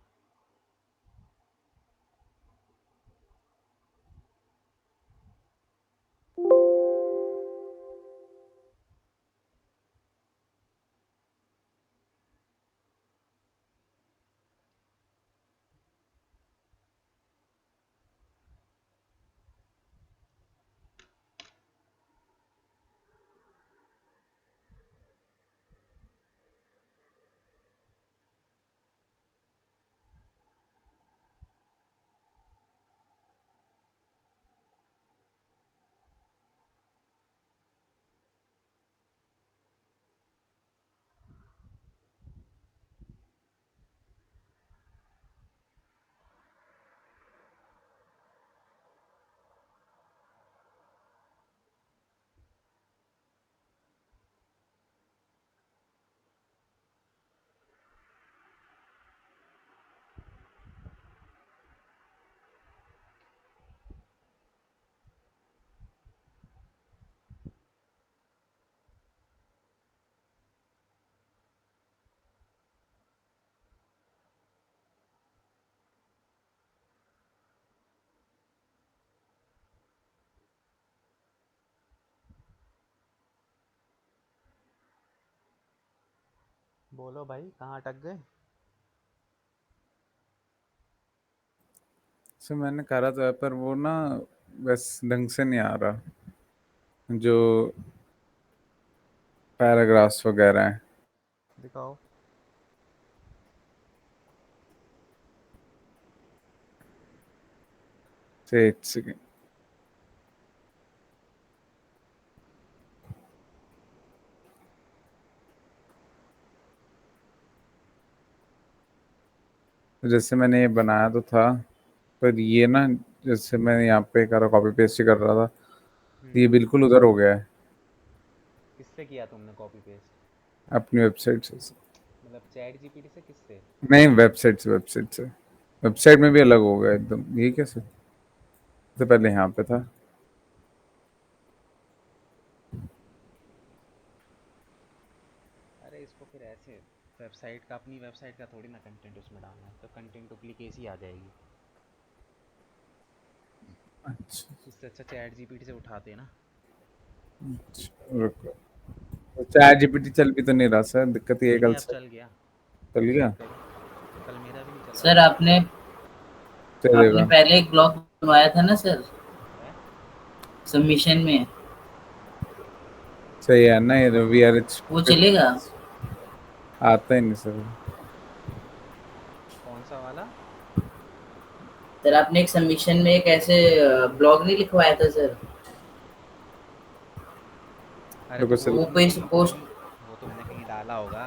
बोलो भाई, कहाँ अटक गए? सो मैंने करा तो है, पर वो ना बस ढंग से नहीं आ रहा, जो पैराग्राफ्स वगैरह हैं। दिखाओ। से एक सेकेंड। जैसे मैंने ये बनाया तो था, पर ये ना, जैसे मैं यहाँ पे कर कॉपी पेस्ट ही कर रहा था, ये बिल्कुल उधर हो गया है किससे किया तुमने कॉपी पेस्ट? अपनी वेबसाइट से। मतलब चैट जीपीटी से, किससे? नहीं, वेबसाइट से वेबसाइट में भी अलग हो गया एकदम। ये कैसे? तो पहले यहाँ पे था। अरे इसको फिर ऐसे, वेबसाइट का, अपनी वेबसाइट का थोड़ी ना कंटेंट उसमें डालना है, तो कंटेंट डुप्लीकेसी आ जाएगी। अच्छा, इससे अच्छा चैट जीपीटी से उठाते ना। रुको। चैट जीपीटी चल भी तो नहीं रहा सर, दिक्कत ये है नहीं कल नहीं, अब से। चल गया। चल गया? चेक करो। कल मेरा भी नहीं चल रहा सर था। आपने चलेगा। पहले एक ब्लॉग बनवाया था ना सर, है? सबमिशन में, सही है ना, ये वी आर एच वो चलेगा? आता ही नहीं सर। कौन सा वाला? सर आपने एक सबमिशन में एक ऐसे ब्लॉग नहीं लिखवाया था सर, अरे रुको तो वो सर। वो तुमने पेज कहीं पोस्ट, वो तुमने कहीं डाला होगा।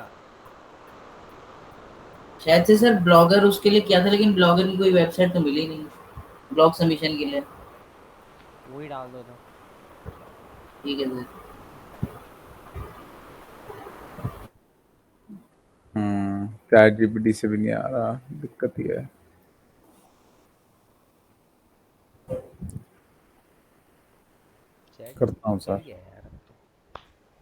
शायद से सर ब्लॉगर उसके लिए किया था, लेकिन ब्लॉगर की कोई वेबसाइट तो मिली नहीं ब्लॉग सबमिशन के लिए। वही डाल दो तो। ठीक है सर। चैट जीपीटी से भी नहीं आ रहा, दिक्कत ये है। चैट करता जीपीटी हूँ चल सर। गया यार अब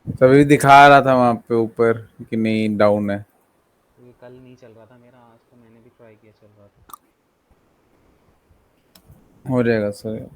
तो। सभी दिखा रहा था वहाँ पे ऊपर कि नहीं, डाउन है। ये कल नहीं चल रहा था मेरा, आज तो मैंने भी ट्राई किया, चल रहा था। हो जाएगा सर।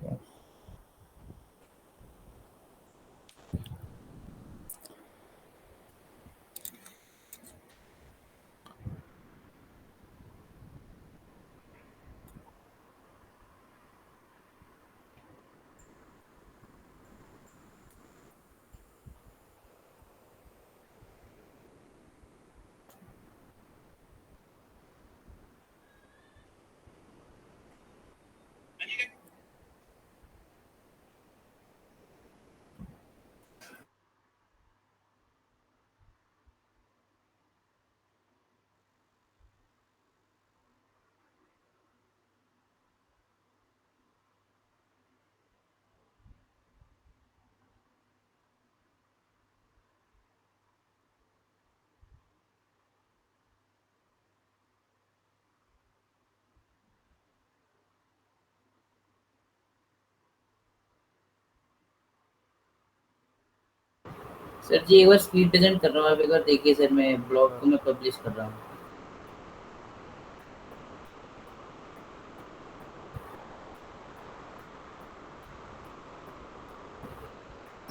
सर जी एक बार स्क्रीन प्रेजेंट कर रहा हूँ, आप एक बार देखिए सर, मैं ब्लॉग को करो। मैं पब्लिश कर रहा हूँ।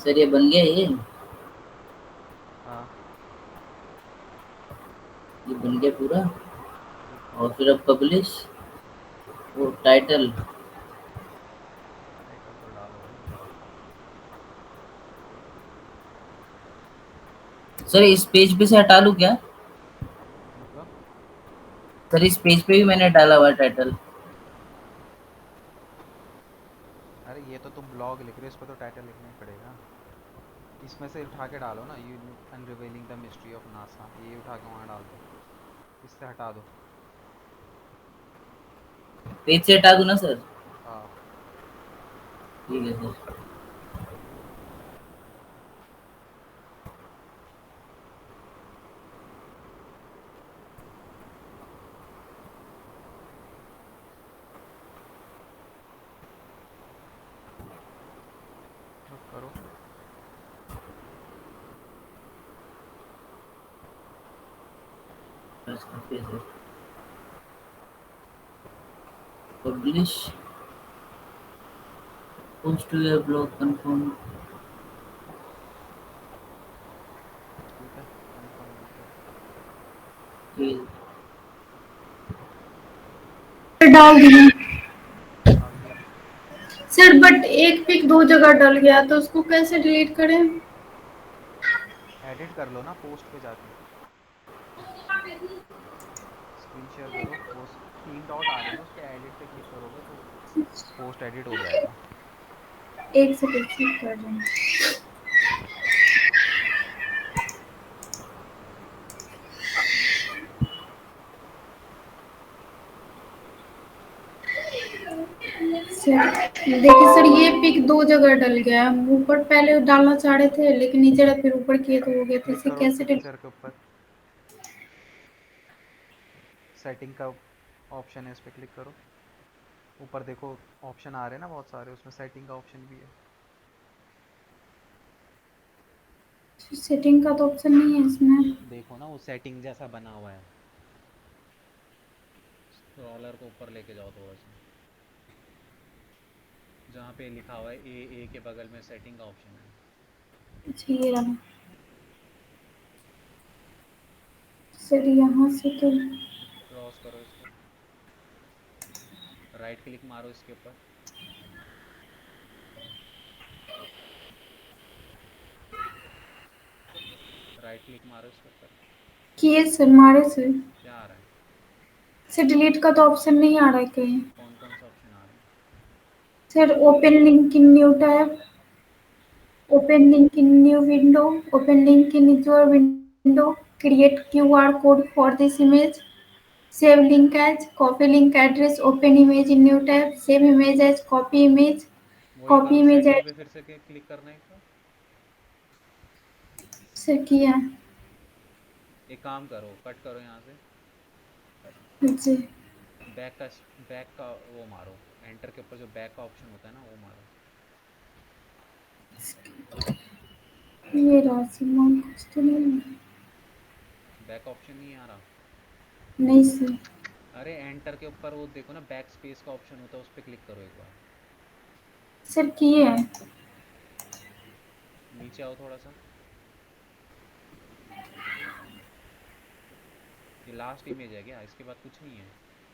सर ये बन गया ये हाँ बन गया पूरा। देखो और फिर अब पब्लिश वो टाइटल टाइटल तो डालो भाई। सर इस पेज पे से हटा लूँ क्या? मतलब सर इस पेज पे भी मैंने डाला हुआ टाइटल। अरे ये तो तुम ब्लॉग लिख रहे हो, इस पर तो टाइटल लिखना ही पड़ेगा। इसमें से उठा के डालो ना, you unrevealing the mystery of NASA, ये उठा के वहाँ डाल दो, इससे हटा दो। पेज से हटा दूँ ना सर? हाँ ठीक है सर। तो करो। Publish post to your blog confirm. ठीक है कंफर्म हो गया। डाल दिया डाल दिया। सर, बट एक पिक 2 जगह डल गया तो उसको कैसे डिलीट करें? एडिट कर लो ना पोस्ट पे जाके, स्क्रीन शेयर करो, वो 3 डॉट आ रहे हैं ना, उस पर एडिट पे क्लिक करोगे तो पोस्ट एडिट हो जाएगा। एक सेकंड चेक कर रहे हैं। सर देखिए सर, ये पिक 2 जगह डल गया है। हम ऊपर पहले डालना चाह रहे थे लेकिन नीचे फिर ऊपर किए तो हो गया, तो क्लिक इसे करो कैसे पिक्चर के ऊपर, सेटिंग का ऑप्शन है, इस पर क्लिक करो। ऊपर देखो ऑप्शन आ रहे हैं ना बहुत सारे, उसमें सेटिंग का ऑप्शन भी है। सेटिंग का तो ऑप्शन नहीं है इसमें। देखो ना वो सेटिंग जैसा बना हुआ है, स्क्रॉलर को ऊपर लेके जाओ थोड़ा सा, जहाँ पे लिखा हुआ है ए के बगल में सेटिंग का ऑप्शन है। अच्छा ये रहा सर, यहाँ से तो क्रॉस करो इसको, राइट क्लिक मारो इसके ऊपर, राइट क्लिक मारो इसके ऊपर। किए सर, मारे सर। क्या आ रहा है? सर डिलीट का तो ऑप्शन नहीं आ रहा है कहीं। कौन कौन सा ऑप्शन आ रहा है? Sir open link in new tab, open link in new window, open link in your window, create QR code for this image, save link as, copy link address, open image in new tab, save image as, वही copy करो, image setting as। पे फिर से click करना है एक बार। Sir किया एक काम करो, कट करो यहाँ से, जी। बैक का वो मारो, एंटर के ऊपर जो बैक का ऑप्शन होता है ना वो मारो। ये राजमान कुछ तो नहीं है। बैक ऑप्शन नहीं आ रहा? नहीं सर। अरे एंटर के ऊपर वो देखो ना, बैक स्पेस का ऑप्शन होता है, उस पर क्लिक करो एक बार। सर किए है। नीचे आओ थोड़ा सा, ये लास्ट इमेज है क्या, इसके बाद कुछ नहीं है?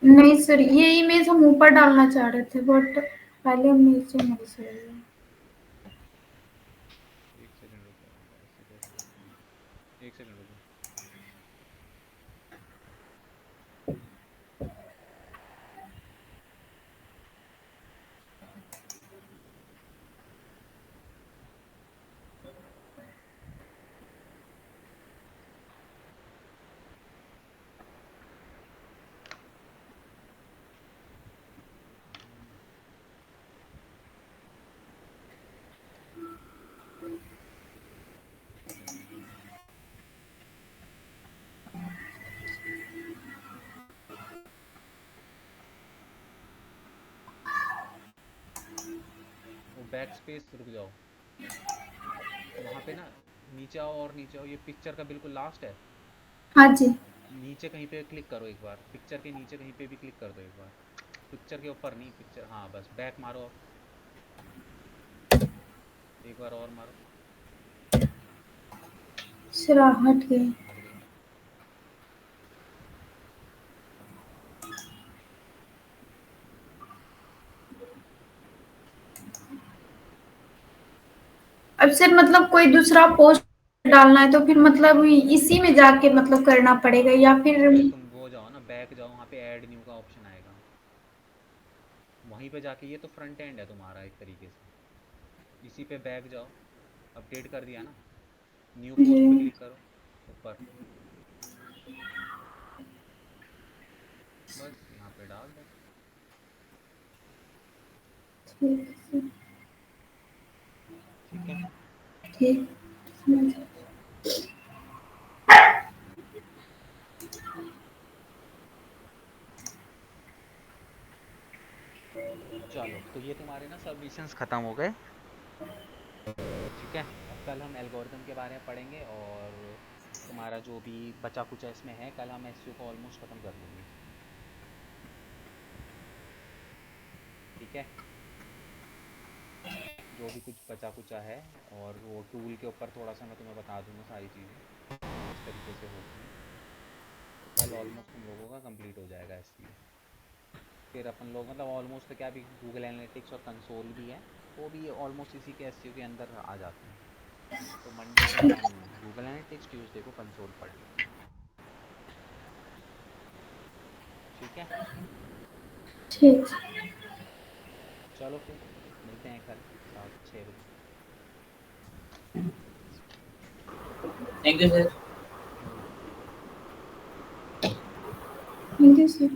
नहीं सर, ये इमेज हम ऊपर डालना चाह रहे थे बट पहले हम नीचे नहीं सर। एक सेकंड रुको, ऐसे कैसे कर पाऊँ, एक सेकंड रुको। वो बैक स्पेस, रुक जाओ वहाँ पे ना, नीचे आओ और नीचे आओ, ये पिक्चर का बिल्कुल लास्ट है, हाँ जी। नीचे कहीं पे क्लिक करो एक बार, पिक्चर के नीचे कहीं पे भी क्लिक कर दो एक बार, पिक्चर के ऊपर नहीं, पिक्चर, हाँ बस बैक मारो, एक बार और मारो। सर हट गए। हट गई ना। अब सर मतलब कोई दूसरा पोस्ट डालना है तो फिर मतलब इसी में जाके मतलब करना पड़ेगा या फिर? नहीं, तुम वो जाओ ना, बैक जाओ, वहाँ पे ऐड न्यू का ऑप्शन आएगा, वहीं पे जाके, ये तो फ्रंट एंड है तुम्हारा एक तरीके से, इसी पे बैक जाओ, अपडेट कर दिया ना, न्यू पोस्ट पे जी क्लिक करो ऊपर, बस यहाँ पे डाल दो। ठीक है। ठीक। चलो, तो ये तुम्हारे ना सबमिशंस ख़त्म हो गए। ठीक है, अब कल हम एल्गोरिथम के बारे में पढ़ेंगे, और तुम्हारा जो भी बचा कुचा इसमें है, कल हम एसईओ को ऑलमोस्ट ख़त्म कर देंगे। ठीक है, जो भी कुछ बचा कुचा है, और वो टूल के ऊपर थोड़ा सा मैं तुम्हें बता दूंगा सारी चीज़ें किस तरीके से होती हैं। कल ऑलमोस्ट तुम लोगों का कंप्लीट हो जाएगा एसईओ। फिर अपन लोग मतलब ऑलमोस्ट तो क्या, भी गूगल एनालिटिक्स और कंसोल भी है, वो भी ऑलमोस्ट इसी के एसईओ के अंदर आ जाते हैं। तो मंडे को अपन गूगल एनालिटिक्स, ट्यूसडे को कंसोल पढ़ लेंगे। ठीक है, ठीक। चलो फिर मिलते हैं कल 6 बजे। Thank you sir. Welcome. Thank you sir.